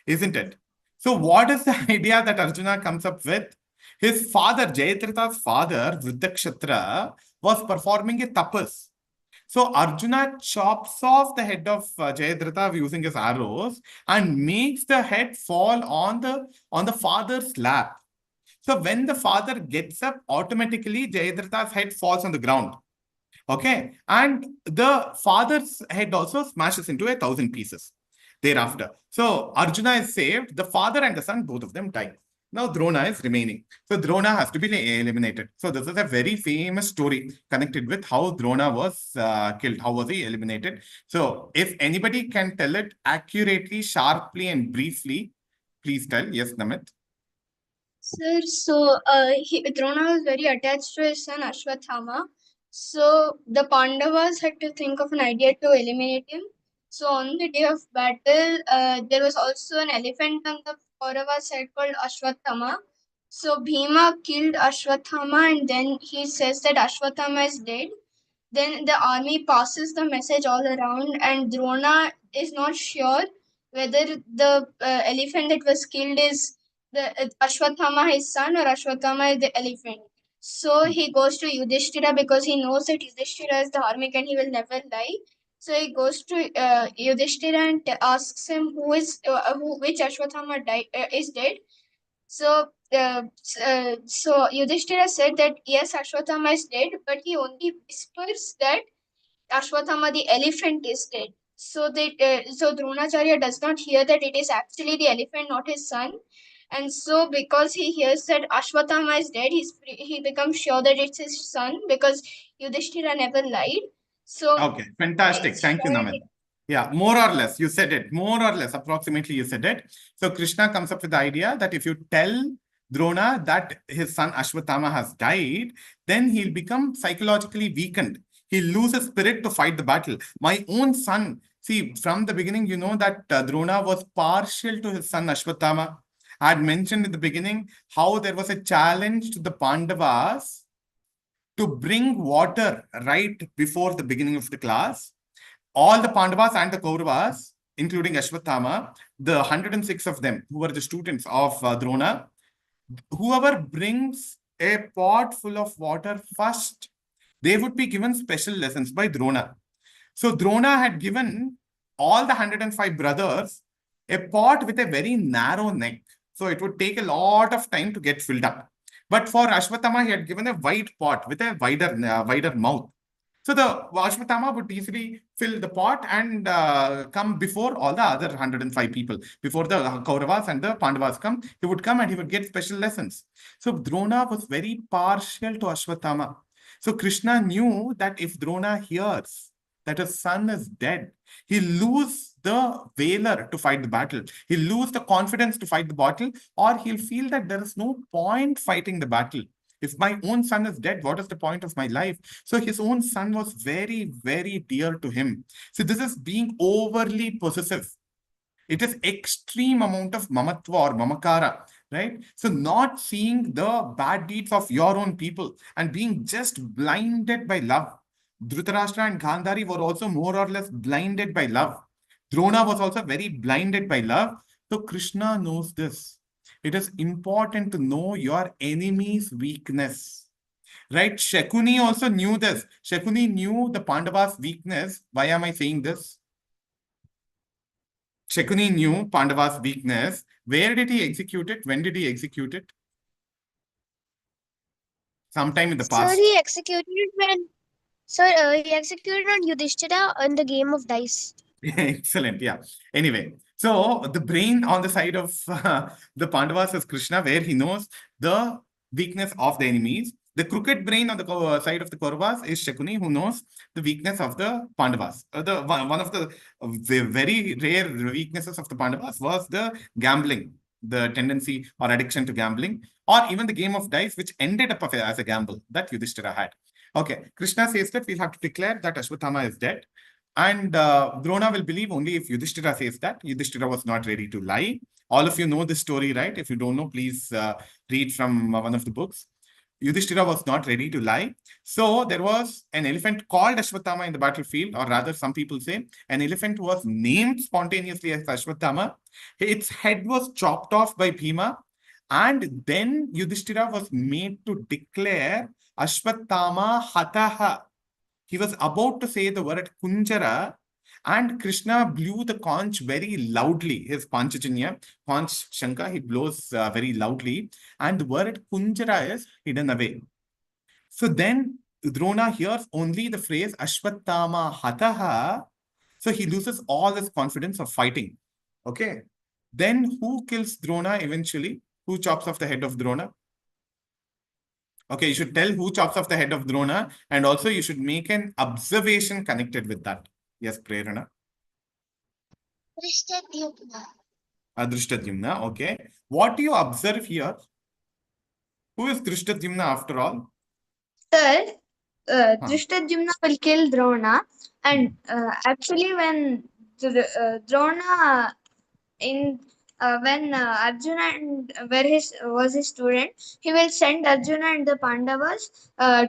Isn't it? So what is the idea that Arjuna comes up with? His father, Jayadratha's father, Vridhakshatra, was performing a tapas. So Arjuna chops off the head of Jayadratha using his arrows and makes the head fall on the father's lap. So when the father gets up, automatically Jayadratha's head falls on the ground. Okay. And the father's head also smashes into 1,000 pieces thereafter. So Arjuna is saved. The father and the son, both of them die. Now Drona is remaining. So Drona has to be eliminated. So this is a very famous story connected with how Drona was killed. How was he eliminated? So if anybody can tell it accurately, sharply, and briefly, please tell. Yes, Namit. Sir, so Drona was very attached to his son Ashwathama. So the Pandavas had to think of an idea to eliminate him. So on the day of battle, there was also an elephant on the Kaurava side called Ashwathama. So Bhima killed Ashwathama and then he says that Ashwathama is dead. Then the army passes the message all around and Drona is not sure whether the elephant that was killed is the Ashwathama his son or Ashwathama is the elephant. So he goes to Yudhishthira because he knows that Yudhishthira is the dharmic and he will never lie. So he goes to Yudhishthira and asks him which Ashwathama is dead. So Yudhishthira said that yes, Ashwathama is dead, but he only whispers that Ashwathama the elephant is dead. So Dronacharya does not hear that it is actually the elephant, not his son. And so because he hears that Ashwathama is dead, he becomes sure that it's his son because Yudhishthira never lied. So Okay, fantastic. Thank you, Namit. Yeah, more or less, you said it. More or less, approximately, you said it. So Krishna comes up with the idea that if you tell Drona that his son Ashwathama has died, then he'll become psychologically weakened. He'll lose his spirit to fight the battle. My own son, see, from the beginning, you know that Drona was partial to his son Ashwathama. I had mentioned in the beginning how there was a challenge to the Pandavas to bring water right before the beginning of the class. All the Pandavas and the Kauravas, including Ashwathama, the 106 of them who were the students of Drona, whoever brings a pot full of water first, they would be given special lessons by Drona. So Drona had given all the 105 brothers a pot with a very narrow neck. So it would take a lot of time to get filled up. But for Ashwathama, he had given a wide pot with a wider mouth. So the Ashwathama would easily fill the pot and come before all the other 105 people. Before the Kauravas and the Pandavas come, he would come and he would get special lessons. So Drona was very partial to Ashwathama. So Krishna knew that if Drona hears that his son is dead, he'll lose the valor to fight the battle. He'll lose the confidence to fight the battle, or he'll feel that there is no point fighting the battle. If my own son is dead, what is the point of my life? So his own son was very, very dear to him. So this is being overly possessive. It is extreme amount of mamatva or mamakara, right? So not seeing the bad deeds of your own people and being just blinded by love. Dhritarashtra and Gandhari were also more or less blinded by love. Drona was also very blinded by love. So Krishna knows this. It is important to know your enemy's weakness. Right? Shakuni also knew this. Shakuni knew the Pandavas' weakness. Why am I saying this? Shakuni knew Pandavas' weakness. Where did he execute it? When did he execute it? Sometime in the past. Sir, he executed he executed on Yudhishthira on the game of dice. Excellent. Yeah. Anyway, so the brain on the side of the Pandavas is Krishna, where he knows the weakness of the enemies. The crooked brain on the side of the Kauravas is Shakuni, who knows the weakness of the Pandavas. One of the very rare weaknesses of the Pandavas was the gambling, the tendency or addiction to gambling, or even the game of dice, which ended up as a gamble that Yudhishthira had. Okay, Krishna says that we'll have to declare that Ashwathama is dead. And Drona will believe only if Yudhishthira says that. Yudhishthira was not ready to lie. All of you know this story, right? If you don't know, please read from one of the books. Yudhishthira was not ready to lie. So there was an elephant called Ashwathama in the battlefield, or rather some people say an elephant was named spontaneously as Ashwathama. Its head was chopped off by Bhima. And then Yudhishthira was made to declare Ashwathama Hataha. He was about to say the word Kunjara, and Krishna blew the conch very loudly. His Panchajanya, conch Shankha, he blows very loudly, and the word Kunjara is hidden away. So then Drona hears only the phrase Ashwathama Hataha, so he loses all his confidence of fighting. Okay. Then who kills Drona eventually? Who chops off the head of Drona? Okay, you should tell who chops off the head of Drona, and also you should make an observation connected with that. Yes, Prerana. Drishtadyumna. Drishtadyumna, okay. What do you observe here? Who is Drishtadyumna after all? Sir, Huh. Drishtadyumna will kill Drona, and actually, when Drona in when Arjuna and was his student, he will send Arjuna and the Pandavas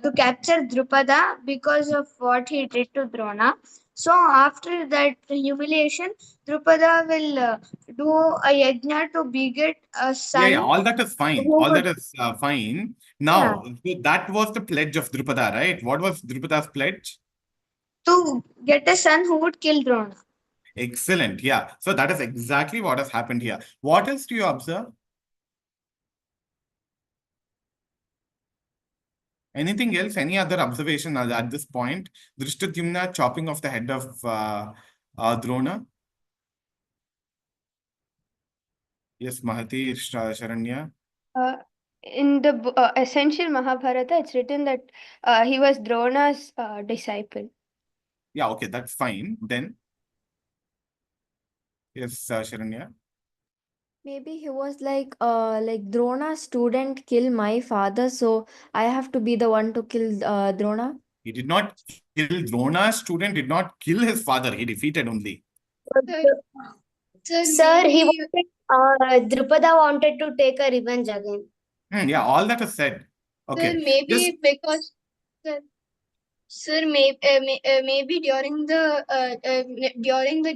to capture Drupada because of what he did to Drona. So after that humiliation, Drupada will do a yajna to beget a son. Yeah, all that is fine. who All would- that is fine. Now, so that was the pledge of Drupada, right? What was Drupada's pledge? to get a son who would kill Drona. Excellent. Yeah. So that is exactly what has happened here. What else do you observe? Anything else? Any other observation at this point? Drishtadyumna chopping off the head of Drona? Yes, Mahati, Sharanya. In the essential Mahabharata, it's written that he was Drona's disciple. Yeah, okay, that's fine. Then, yes, Sharanya. Maybe he was like Drona's student kill my father, so I have to be the one to kill Drona. He did not kill Drona's student, did not kill his father. He defeated only. Sir, Drupada wanted to take a revenge again. Yeah, all that is said. Okay. Sir, maybe Just- because sir, maybe during the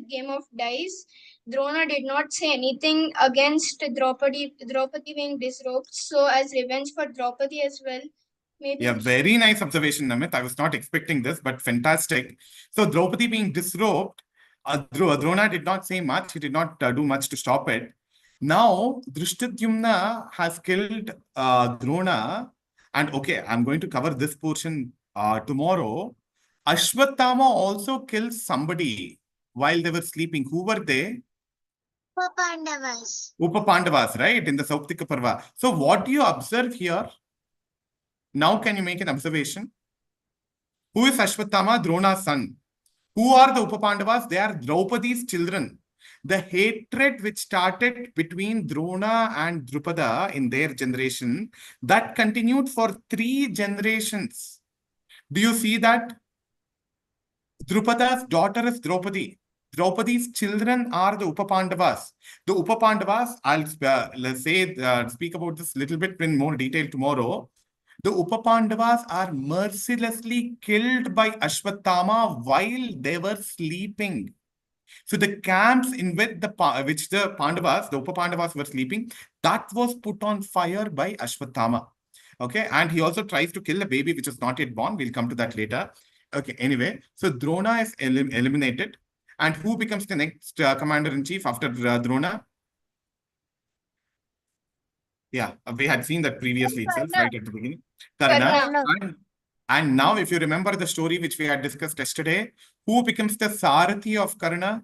game of dice, Drona did not say anything against Draupadi being disrobed. So as revenge for Draupadi as well, maybe. Yeah, very nice observation, Namit. I was not expecting this, but fantastic. So Draupadi being disrobed, Drona did not say much. He did not do much to stop it. Now, Drishtadyumna has killed Drona. And okay, I'm going to cover this portion tomorrow. Ashwatthama also killed somebody while they were sleeping. Who were they? Pandavas. Upapandavas, right? In the Sauptika Parva. So what do you observe here? Now can you make an observation? Who is Ashwatthama? Drona's son. Who are the Upapandavas? They are Draupadi's children. The hatred which started between Drona and Drupada in their generation, that continued for 3 generations. Do you see that? Drupada's daughter is Draupadi. Draupadi's children are the Upapandavas. The Upapandavas, I'll speak about this a little bit in more detail tomorrow. The Upapandavas are mercilessly killed by Ashwatthama while they were sleeping. So the camps in which the Pandavas, the Upapandavas were sleeping, that was put on fire by Ashwatthama. Okay, and he also tries to kill a baby which is not yet born. We'll come to that later. Okay, anyway, so Drona is eliminated. And who becomes the next commander-in-chief after Drona? Yeah, we had seen that previously itself, right at the beginning. Karna. And now, if you remember the story which we had discussed yesterday, who becomes the Sarathi of Karna?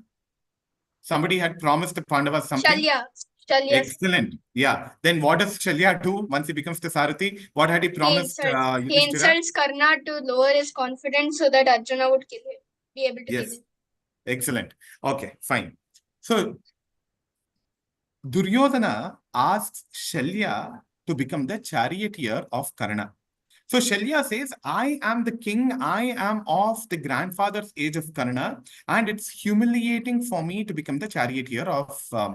Somebody had promised the Pandavas something. Shalya. Excellent. Yeah. Then what does Shalya do once he becomes the Sarathi? What had he promised? He Yudhishthira? insults Karna to lower his confidence so that Arjuna would kill him, be able to kill Yes. him. Excellent. Okay, fine. So, Duryodhana asks Shalya to become the charioteer of Karna. So Shalya says, I am the king, I am of the grandfather's age of Karna, and it's humiliating for me to become the charioteer of Karna.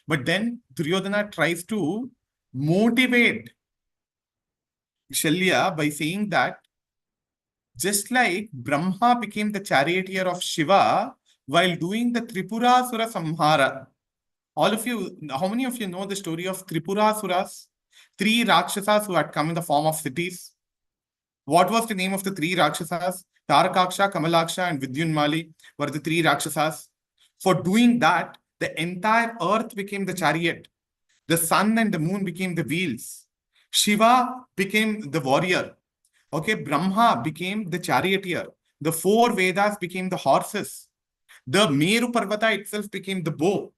But then Duryodhana tries to motivate Shalya by saying that just like Brahma became the charioteer of Shiva while doing the Tripurasura Samhara. All of you, how many of you know the story of Tripurasuras? 3 Rakshasas who had come in the form of cities. What was the name of the 3 Rakshasas? Tarakaksha, Kamalaksha, and Vidyunmali were the 3 Rakshasas. For doing that, the entire earth became the chariot. The sun and the moon became the wheels. Shiva became the warrior. Okay, Brahma became the charioteer. The 4 Vedas became the horses. The Meru Parvata itself became the bow.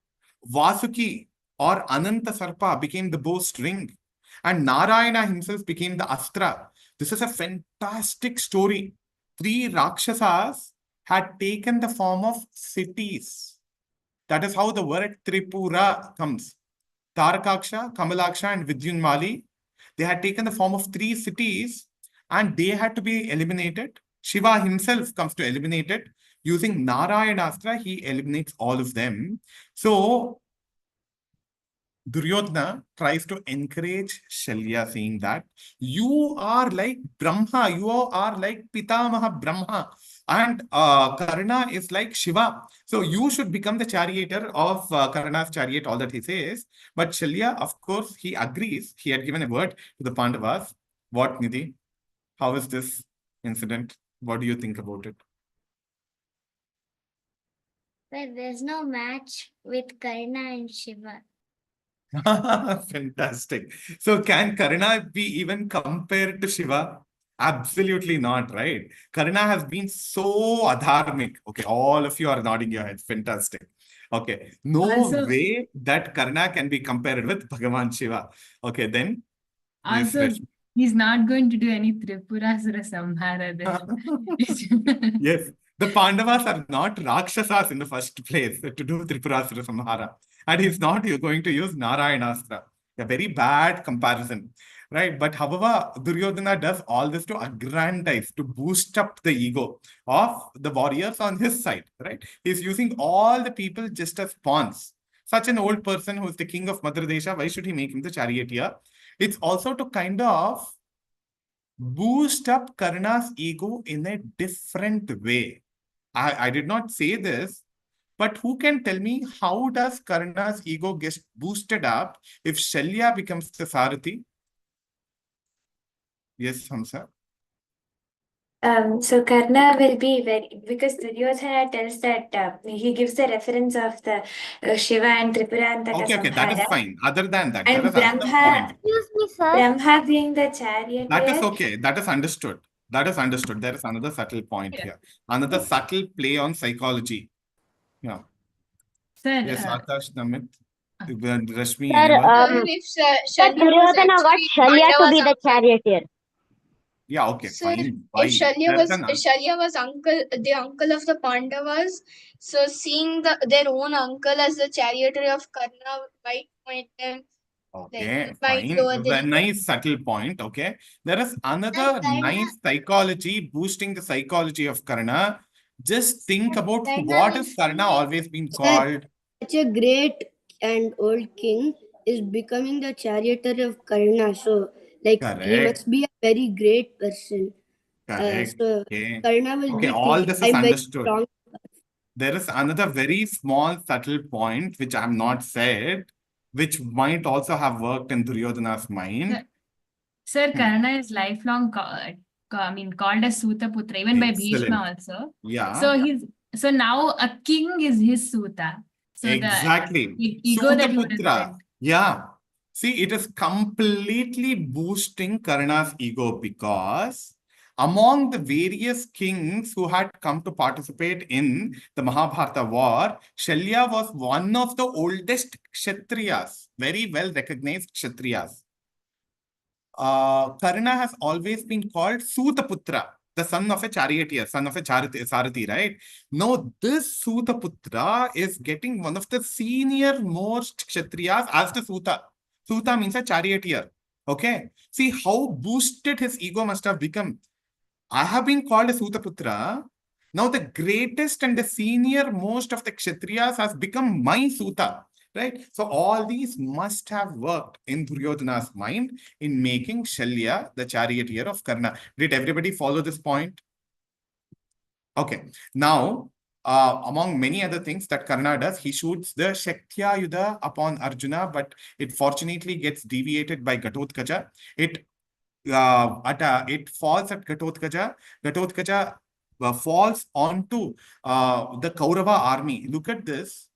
Vasuki or Ananta Sarpa became the bowstring, and Narayana himself became the Astra. This is a fantastic story. 3 Rakshasas had taken the form of cities. That is how the word Tripura comes. Tarakaksha, Kamalaksha, and Vidyunmali. They had taken the form of 3 cities and they had to be eliminated. Shiva himself comes to eliminate it. Using Narayanastra, he eliminates all of them. So, Duryodhana tries to encourage Shalya, saying that you are like Brahma, you are like Pitamaha Brahma, and Karna is like Shiva. So you should become the charioteer of Karna's chariot, all that he says. But Shalya, of course, he agrees. He had given a word to the Pandavas. What, Nidhi? How is this incident? What do you think about it? But there's no match with Karna and Shiva. Fantastic. So can Karna be even compared to Shiva? Absolutely not, right? Karna has been so adharmic. Okay, all of you are nodding your heads. Fantastic. Okay, no Also- way that Karna can be compared with Bhagavan Shiva. Okay, then. Yes, Also, Rashmi. he's not going to do any Tripurasura Samhara there. Yes, the Pandavas are not Rakshasas in the first place to do Tripurasura Samhara. And he's not going to use Narayanastra. A very bad comparison, right? But however, Duryodhana does all this to aggrandize, to boost up the ego of the warriors on his side, right? He's using all the people just as pawns. Such an old person who's the king of Madradesha, why should he make him the charioteer? It's also to kind of boost up Karna's ego in a different way. I did not say this, but who can tell me how does Karna's ego get boosted up if Shalya becomes the Sarathi? Yes, Hamsa. So Karna will be very, because Duryodhana tells that he gives the reference of the Shiva and Tripurantaka Okay, that is Samhara. fine. Other than that, And there is another Brahma, point. Excuse me, sir. Brahma being the charioteer. That is okay. That is understood. That is understood. There is another subtle point Yeah. here. Another subtle play on psychology. Yeah. Sir, Yes, Akash, Namit, Rashmi, Sir, anyone? if But Shalya was Duryodhana got actually Shalya to be Pandava's the charioteer. Yeah, okay, Sir, fine. Why? if Shalya There's was an the uncle of the Pandavas, so seeing their own uncle as the charioteer of Karna might make them Okay, it might fine. lower the A ego. nice subtle point. Okay. There is another Karna- nice psychology boosting the psychology of Karna. Just think about Karna what will is Karna see- always been called. Such a great and old king is becoming the charioteer of Karna. So, like, he Correct. must be a very great person. Correct. So, Okay. Karna will Okay, be all thinking, this is I'm very understood. strong. There is another very small subtle point which I have not said, which might also have worked in Duryodhana's mind. Sir, Karna is lifelong called as Sutaputra, even by Bhishma Excellent. also. Yeah. So now a king is his Suta. So Exactly. the ego that you Sutaputra. represent. Yeah. See, it is completely boosting Karna's ego because among the various kings who had come to participate in the Mahabharata war, Shalya was one of the oldest Kshatriyas, very well recognized Kshatriyas. Karna has always been called Sutaputra, the son of a charioteer, son of a Sarathi, right? Now, this Sutaputra is getting one of the senior most Kshatriyas as the Suta. Suta means a charioteer. Okay. See how boosted his ego must have become. I have been called a Sutaputra. Now, the greatest and the senior most of the Kshatriyas has become my Suta. Right? So all these must have worked in Duryodhana's mind in making Shalya the charioteer of Karna. Did everybody follow this point? Okay. Now, among many other things that Karna does, he shoots the Shaktyayudha upon Arjuna, but it fortunately gets deviated by Ghatotkacha. It falls at Ghatotkacha. Ghatotkacha falls onto the Kaurava army. Look at this.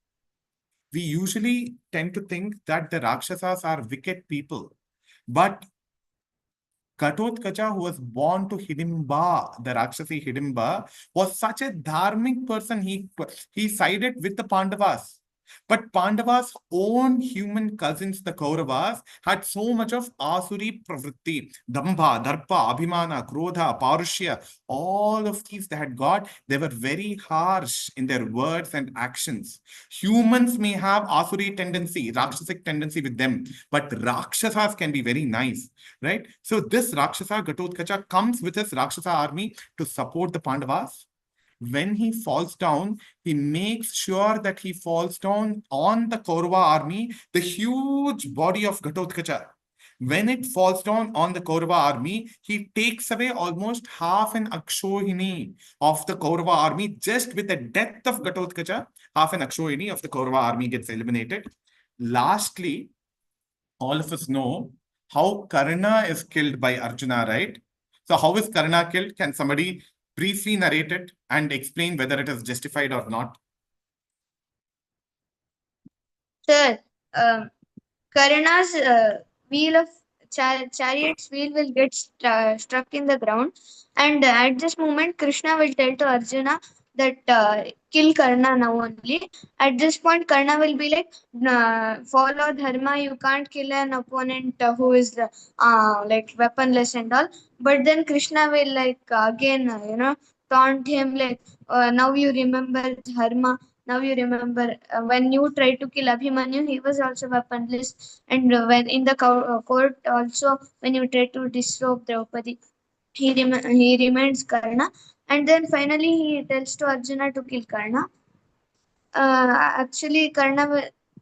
We usually tend to think that the Rakshasas are wicked people. But Ghatotkacha, who was born to Hidimba, the Rakshasi Hidimba, was such a dharmic person. He sided with the Pandavas. But Pandava's own human cousins, the Kauravas, had so much of Asuri Pravritti, Dambha, Darpa, Abhimana, Krodha, Parushya, all of these they had got. They were very harsh in their words and actions. Humans may have Asuri tendency, Rakshasic tendency with them, but Rakshasas can be very nice, right? So this Rakshasa, Ghatotkacha, comes with his Rakshasa army to support the Pandavas. When he falls down, he makes sure that he falls down on the Kaurava army, the huge body of Ghatotkacha. When it falls down on the Kaurava army, he takes away almost half an Akshohini of the Kaurava army. Just with the death of Ghatotkacha, half an Akshohini of the Kaurava army gets eliminated. Lastly, all of us know how Karna is killed by Arjuna, right? So how is Karna killed? Can somebody briefly narrate it and explain whether it is justified or not? Sir, Karna's wheel of chariot's wheel will get struck in the ground, and at this moment, Krishna will tell to Arjuna that kill Karna now only. At this point, Karna will be like, follow dharma. You can't kill an opponent who is like weaponless and all. But then Krishna will like again, taunt him like, now you remember dharma. Now you remember when you tried to kill Abhimanyu, he was also weaponless. And when in the court also, when you tried to disrobe Draupadi, he remains Karna. And then finally he tells to Arjuna to kill Karna. Actually,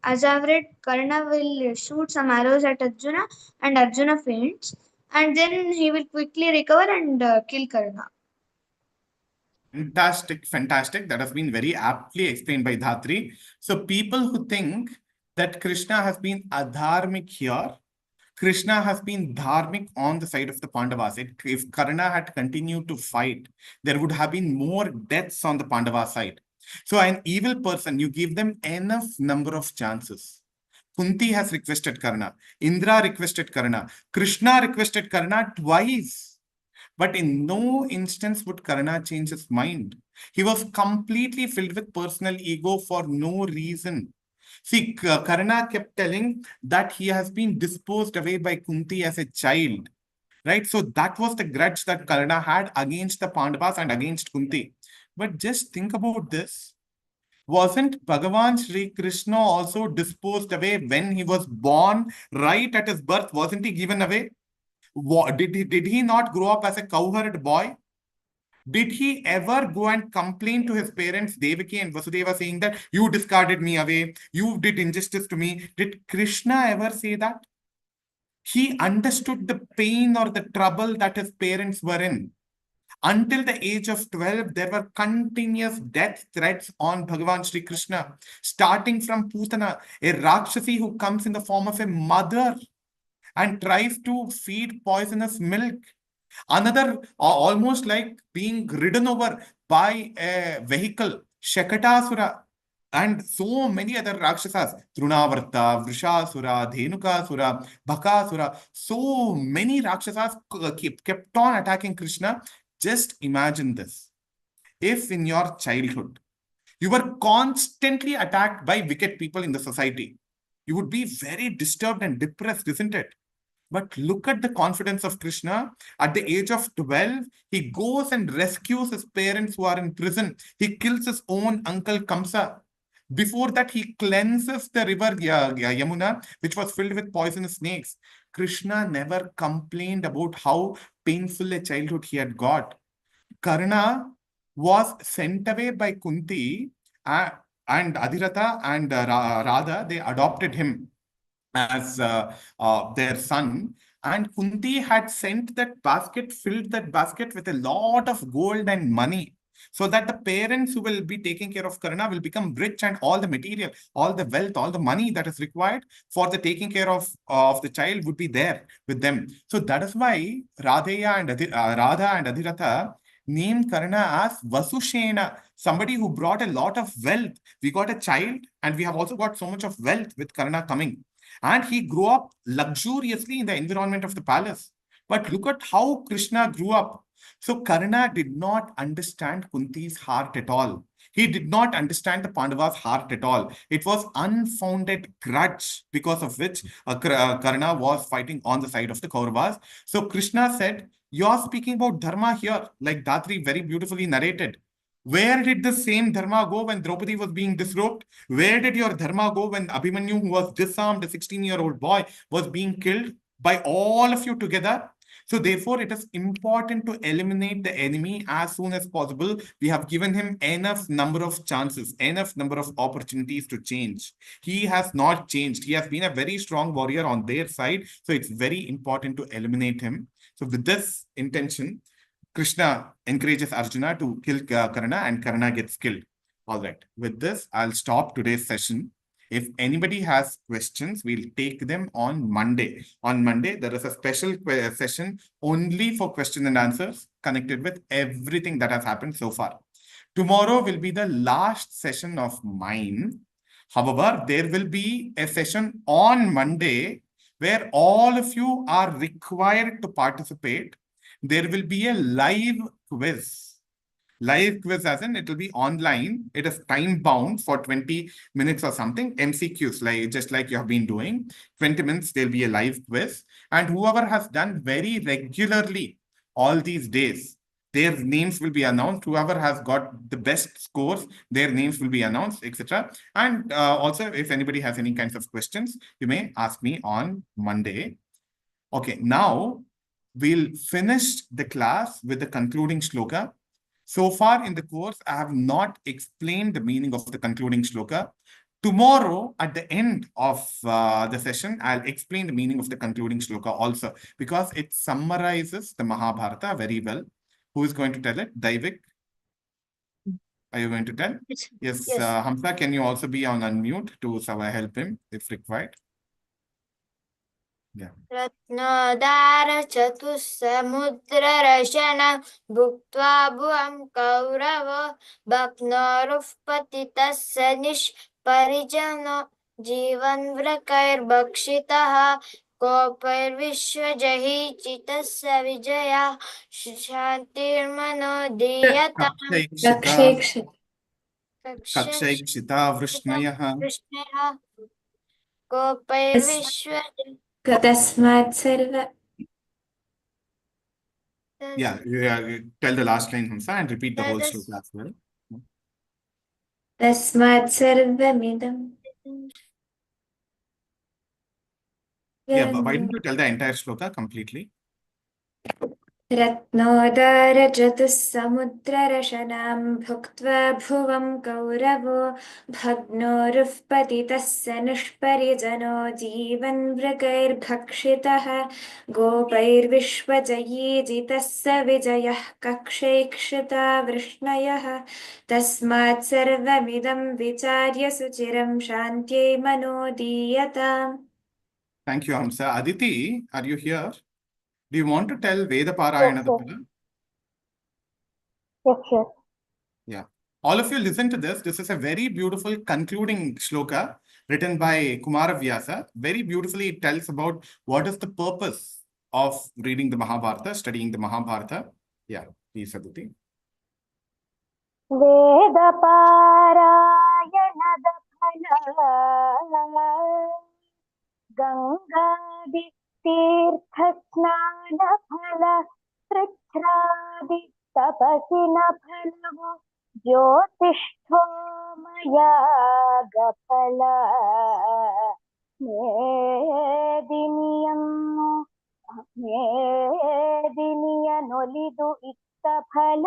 as I've read, Karna will shoot some arrows at Arjuna, and Arjuna faints. And then he will quickly recover and kill Karna. Fantastic, fantastic. That has been very aptly explained by Dhatri. So people who think that Krishna has been adharmic here, Krishna has been dharmic on the side of the Pandavas. If Karna had continued to fight, there would have been more deaths on the Pandava side. So an evil person, you give them enough number of chances. Kunti has requested Karna. Indra requested Karna. Krishna requested Karna twice. But in no instance would Karna change his mind. He was completely filled with personal ego for no reason. See, Karna kept telling that he has been disposed away by Kunti as a child, right? So that was the grudge that Karna had against the Pandavas and against Kunti. But just think about this. Wasn't Bhagavan Sri Krishna also disposed away when he was born? Right at his birth, wasn't he given away? Did he not grow up as a cowherd boy? Did he ever go and complain to his parents, Devaki and Vasudeva, saying that you discarded me away, you did injustice to me? Did Krishna ever say that? He understood the pain or the trouble that his parents were in. Until the age of 12, there were continuous death threats on Bhagavan Sri Krishna, starting from Putana, a Rakshasi who comes in the form of a mother and tries to feed poisonous milk. Another, almost like being ridden over by a vehicle, Shakatasura, and so many other Rakshasas, Trunavarta, Vrishasura, Dhenukasura, Bhakasura, so many Rakshasas kept on attacking Krishna. Just imagine this. If in your childhood, you were constantly attacked by wicked people in the society, you would be very disturbed and depressed, isn't it? But look at the confidence of Krishna. At the age of 12, he goes and rescues his parents who are in prison. He kills his own uncle Kamsa. Before that, he cleanses the river Yamuna, which was filled with poisonous snakes. Krishna never complained about how painful a childhood he had got. Karna was sent away by Kunti and Adhiratha and Radha. They adopted him as their son, and Kunti had sent that basket, filled that basket with a lot of gold and money, so that the parents who will be taking care of Karna will become rich, and all the material, all the wealth, all the money that is required for the taking care of the child would be there with them. So that is why Radha and Adhiratha named Karna as Vasushena, somebody who brought a lot of wealth. We got a child and we have also got so much of wealth with Karna coming. And he grew up luxuriously in the environment of the palace. But look at how Krishna grew up. So Karna did not understand Kunti's heart at all. He did not understand the Pandavas' heart at all. It was unfounded grudge because of which Karna was fighting on the side of the Kauravas. So Krishna said, "You're speaking about dharma here," like Datri very beautifully narrated. Where did the same dharma go when Draupadi was being disrobed? Where did your dharma go when Abhimanyu, who was disarmed, a 16-year-old boy, was being killed by all of you together? So therefore, it is important to eliminate the enemy as soon as possible. We have given him enough number of chances, enough number of opportunities to change. He has not changed. He has been a very strong warrior on their side. So it's very important to eliminate him. So with this intention, Krishna encourages Arjuna to kill Karna, and Karna gets killed. All right. With this, I'll stop today's session. If anybody has questions, we'll take them on Monday. On Monday, there is a special session only for question and answers connected with everything that has happened so far. Tomorrow will be the last session of mine. However, there will be a session on Monday where all of you are required to participate. There will be a live quiz. Live quiz as in it will be online. It is time bound for 20 minutes or something. MCQs, like just like you have been doing. 20 minutes, there'll be a live quiz. And whoever has done very regularly all these days, their names will be announced. Whoever has got the best scores, their names will be announced, etc. And also, if anybody has any kinds of questions, you may ask me on Monday. Okay, now we'll finish the class with the concluding shloka. So far in the course, I have not explained the meaning of the concluding shloka. Tomorrow, at the end of the session, I'll explain the meaning of the concluding shloka also, because it summarizes the Mahabharata very well. Who is going to tell it? Daivik? Are you going to tell? Yes. Yes. Hamsa, can you also be on unmute to help him if required? Yeah. रत्नोदार चतुस्समुद्ररशन भुक्त्वा भुवं कौरवो भग्नोरुःपतितस्य निष्परिजनो जीवन्वृकैर्भक्षितः कोपैर्विश्वजहि चितस्य Vijaya शान्तिर्मनो दीयताम् Kakshayikshita Vrishnayaha. कोपैर्विश्व तस्मात् सर्व Yeah, tell the last line, Hamsa, and repeat the whole shloka as well. तस्मात् सर्वमिदं Yeah, but why don't you tell the entire shloka completely? रत्नोदारचतुस्समुद्ररशनां भुक्त्वा भुवं कौरवो भग्नोरुःपतितस्य निष्परिजनो जीवन्मृगैर्भक्षितः गोपैर्विश्वजयी जितस्य विजयः कक्षैक्षिता वृष्णयः तस्मात् सर्वमिदं विचार्य सुचिरं शान्त्यै मनोदीयताम्. Thank you, Hamsa. Aditi, are you here? Do you want to tell Veda Parayana? Yes, sir. Yeah. All of you listen to this. This is a very beautiful concluding shloka written by Kumaravyasa. Very beautifully it tells about what is the purpose of reading the Mahabharata, studying the Mahabharata. Yeah, please, Aditi. Veda Parayana Gangadi तीर्थस्नान फल पृथ्रादि तपसिन फलवु ज्योतिष्ठोमया गफल मेदिनियनोलिदु इत्त फल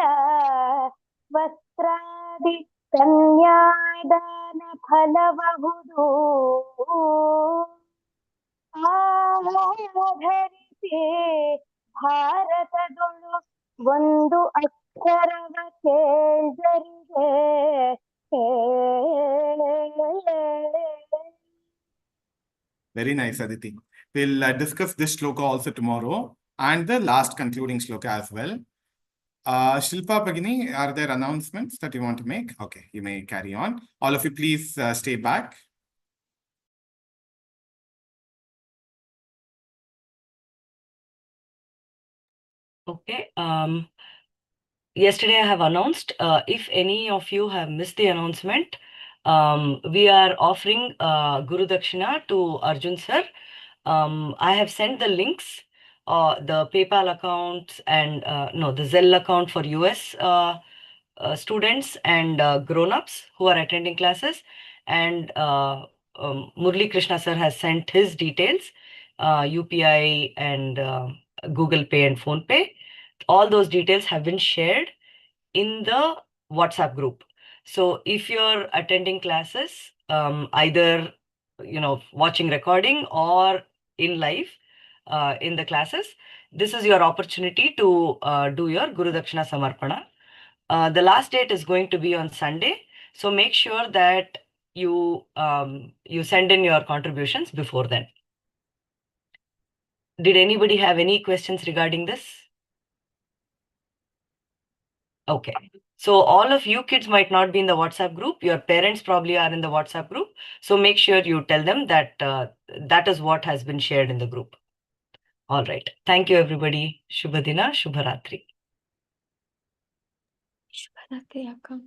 वस्त्रादि कन्यादान फलवहुदु ಆಧರಿಸಿ ಭಾರತದೊಳು ಒಂದು ಅಕ್ಷರವ ಕೇಳ್ದರಿಗೆ Very nice, Aditi. We'll discuss this shloka also tomorrow and the last concluding shloka as well. Shilpa Bhagini, are there announcements that you want to make? Okay, you may carry on. All of you, please stay back. Okay. Yesterday I have announced, if any of you have missed the announcement, we are offering Guru Dakshina to Arjun sir. I have sent the links, the PayPal accounts and the Zelle account for US students and grown-ups who are attending classes. And Murli Krishna sir has sent his details, UPI and Google Pay and Phone Pay. All those details have been shared in the WhatsApp group. So if you're attending classes, either watching recording or in live in the classes, this is your opportunity to do your Guru Dakshina Samarpana. The last date is going to be on Sunday, so make sure that you send in your contributions before then. Did anybody have any questions regarding this? Okay. So all of you kids might not be in the WhatsApp group. Your parents probably are in the WhatsApp group. So make sure you tell them that that is what has been shared in the group. All right. Thank you, everybody. Shubhadina, Shubharatri. Shubharatri, Akka.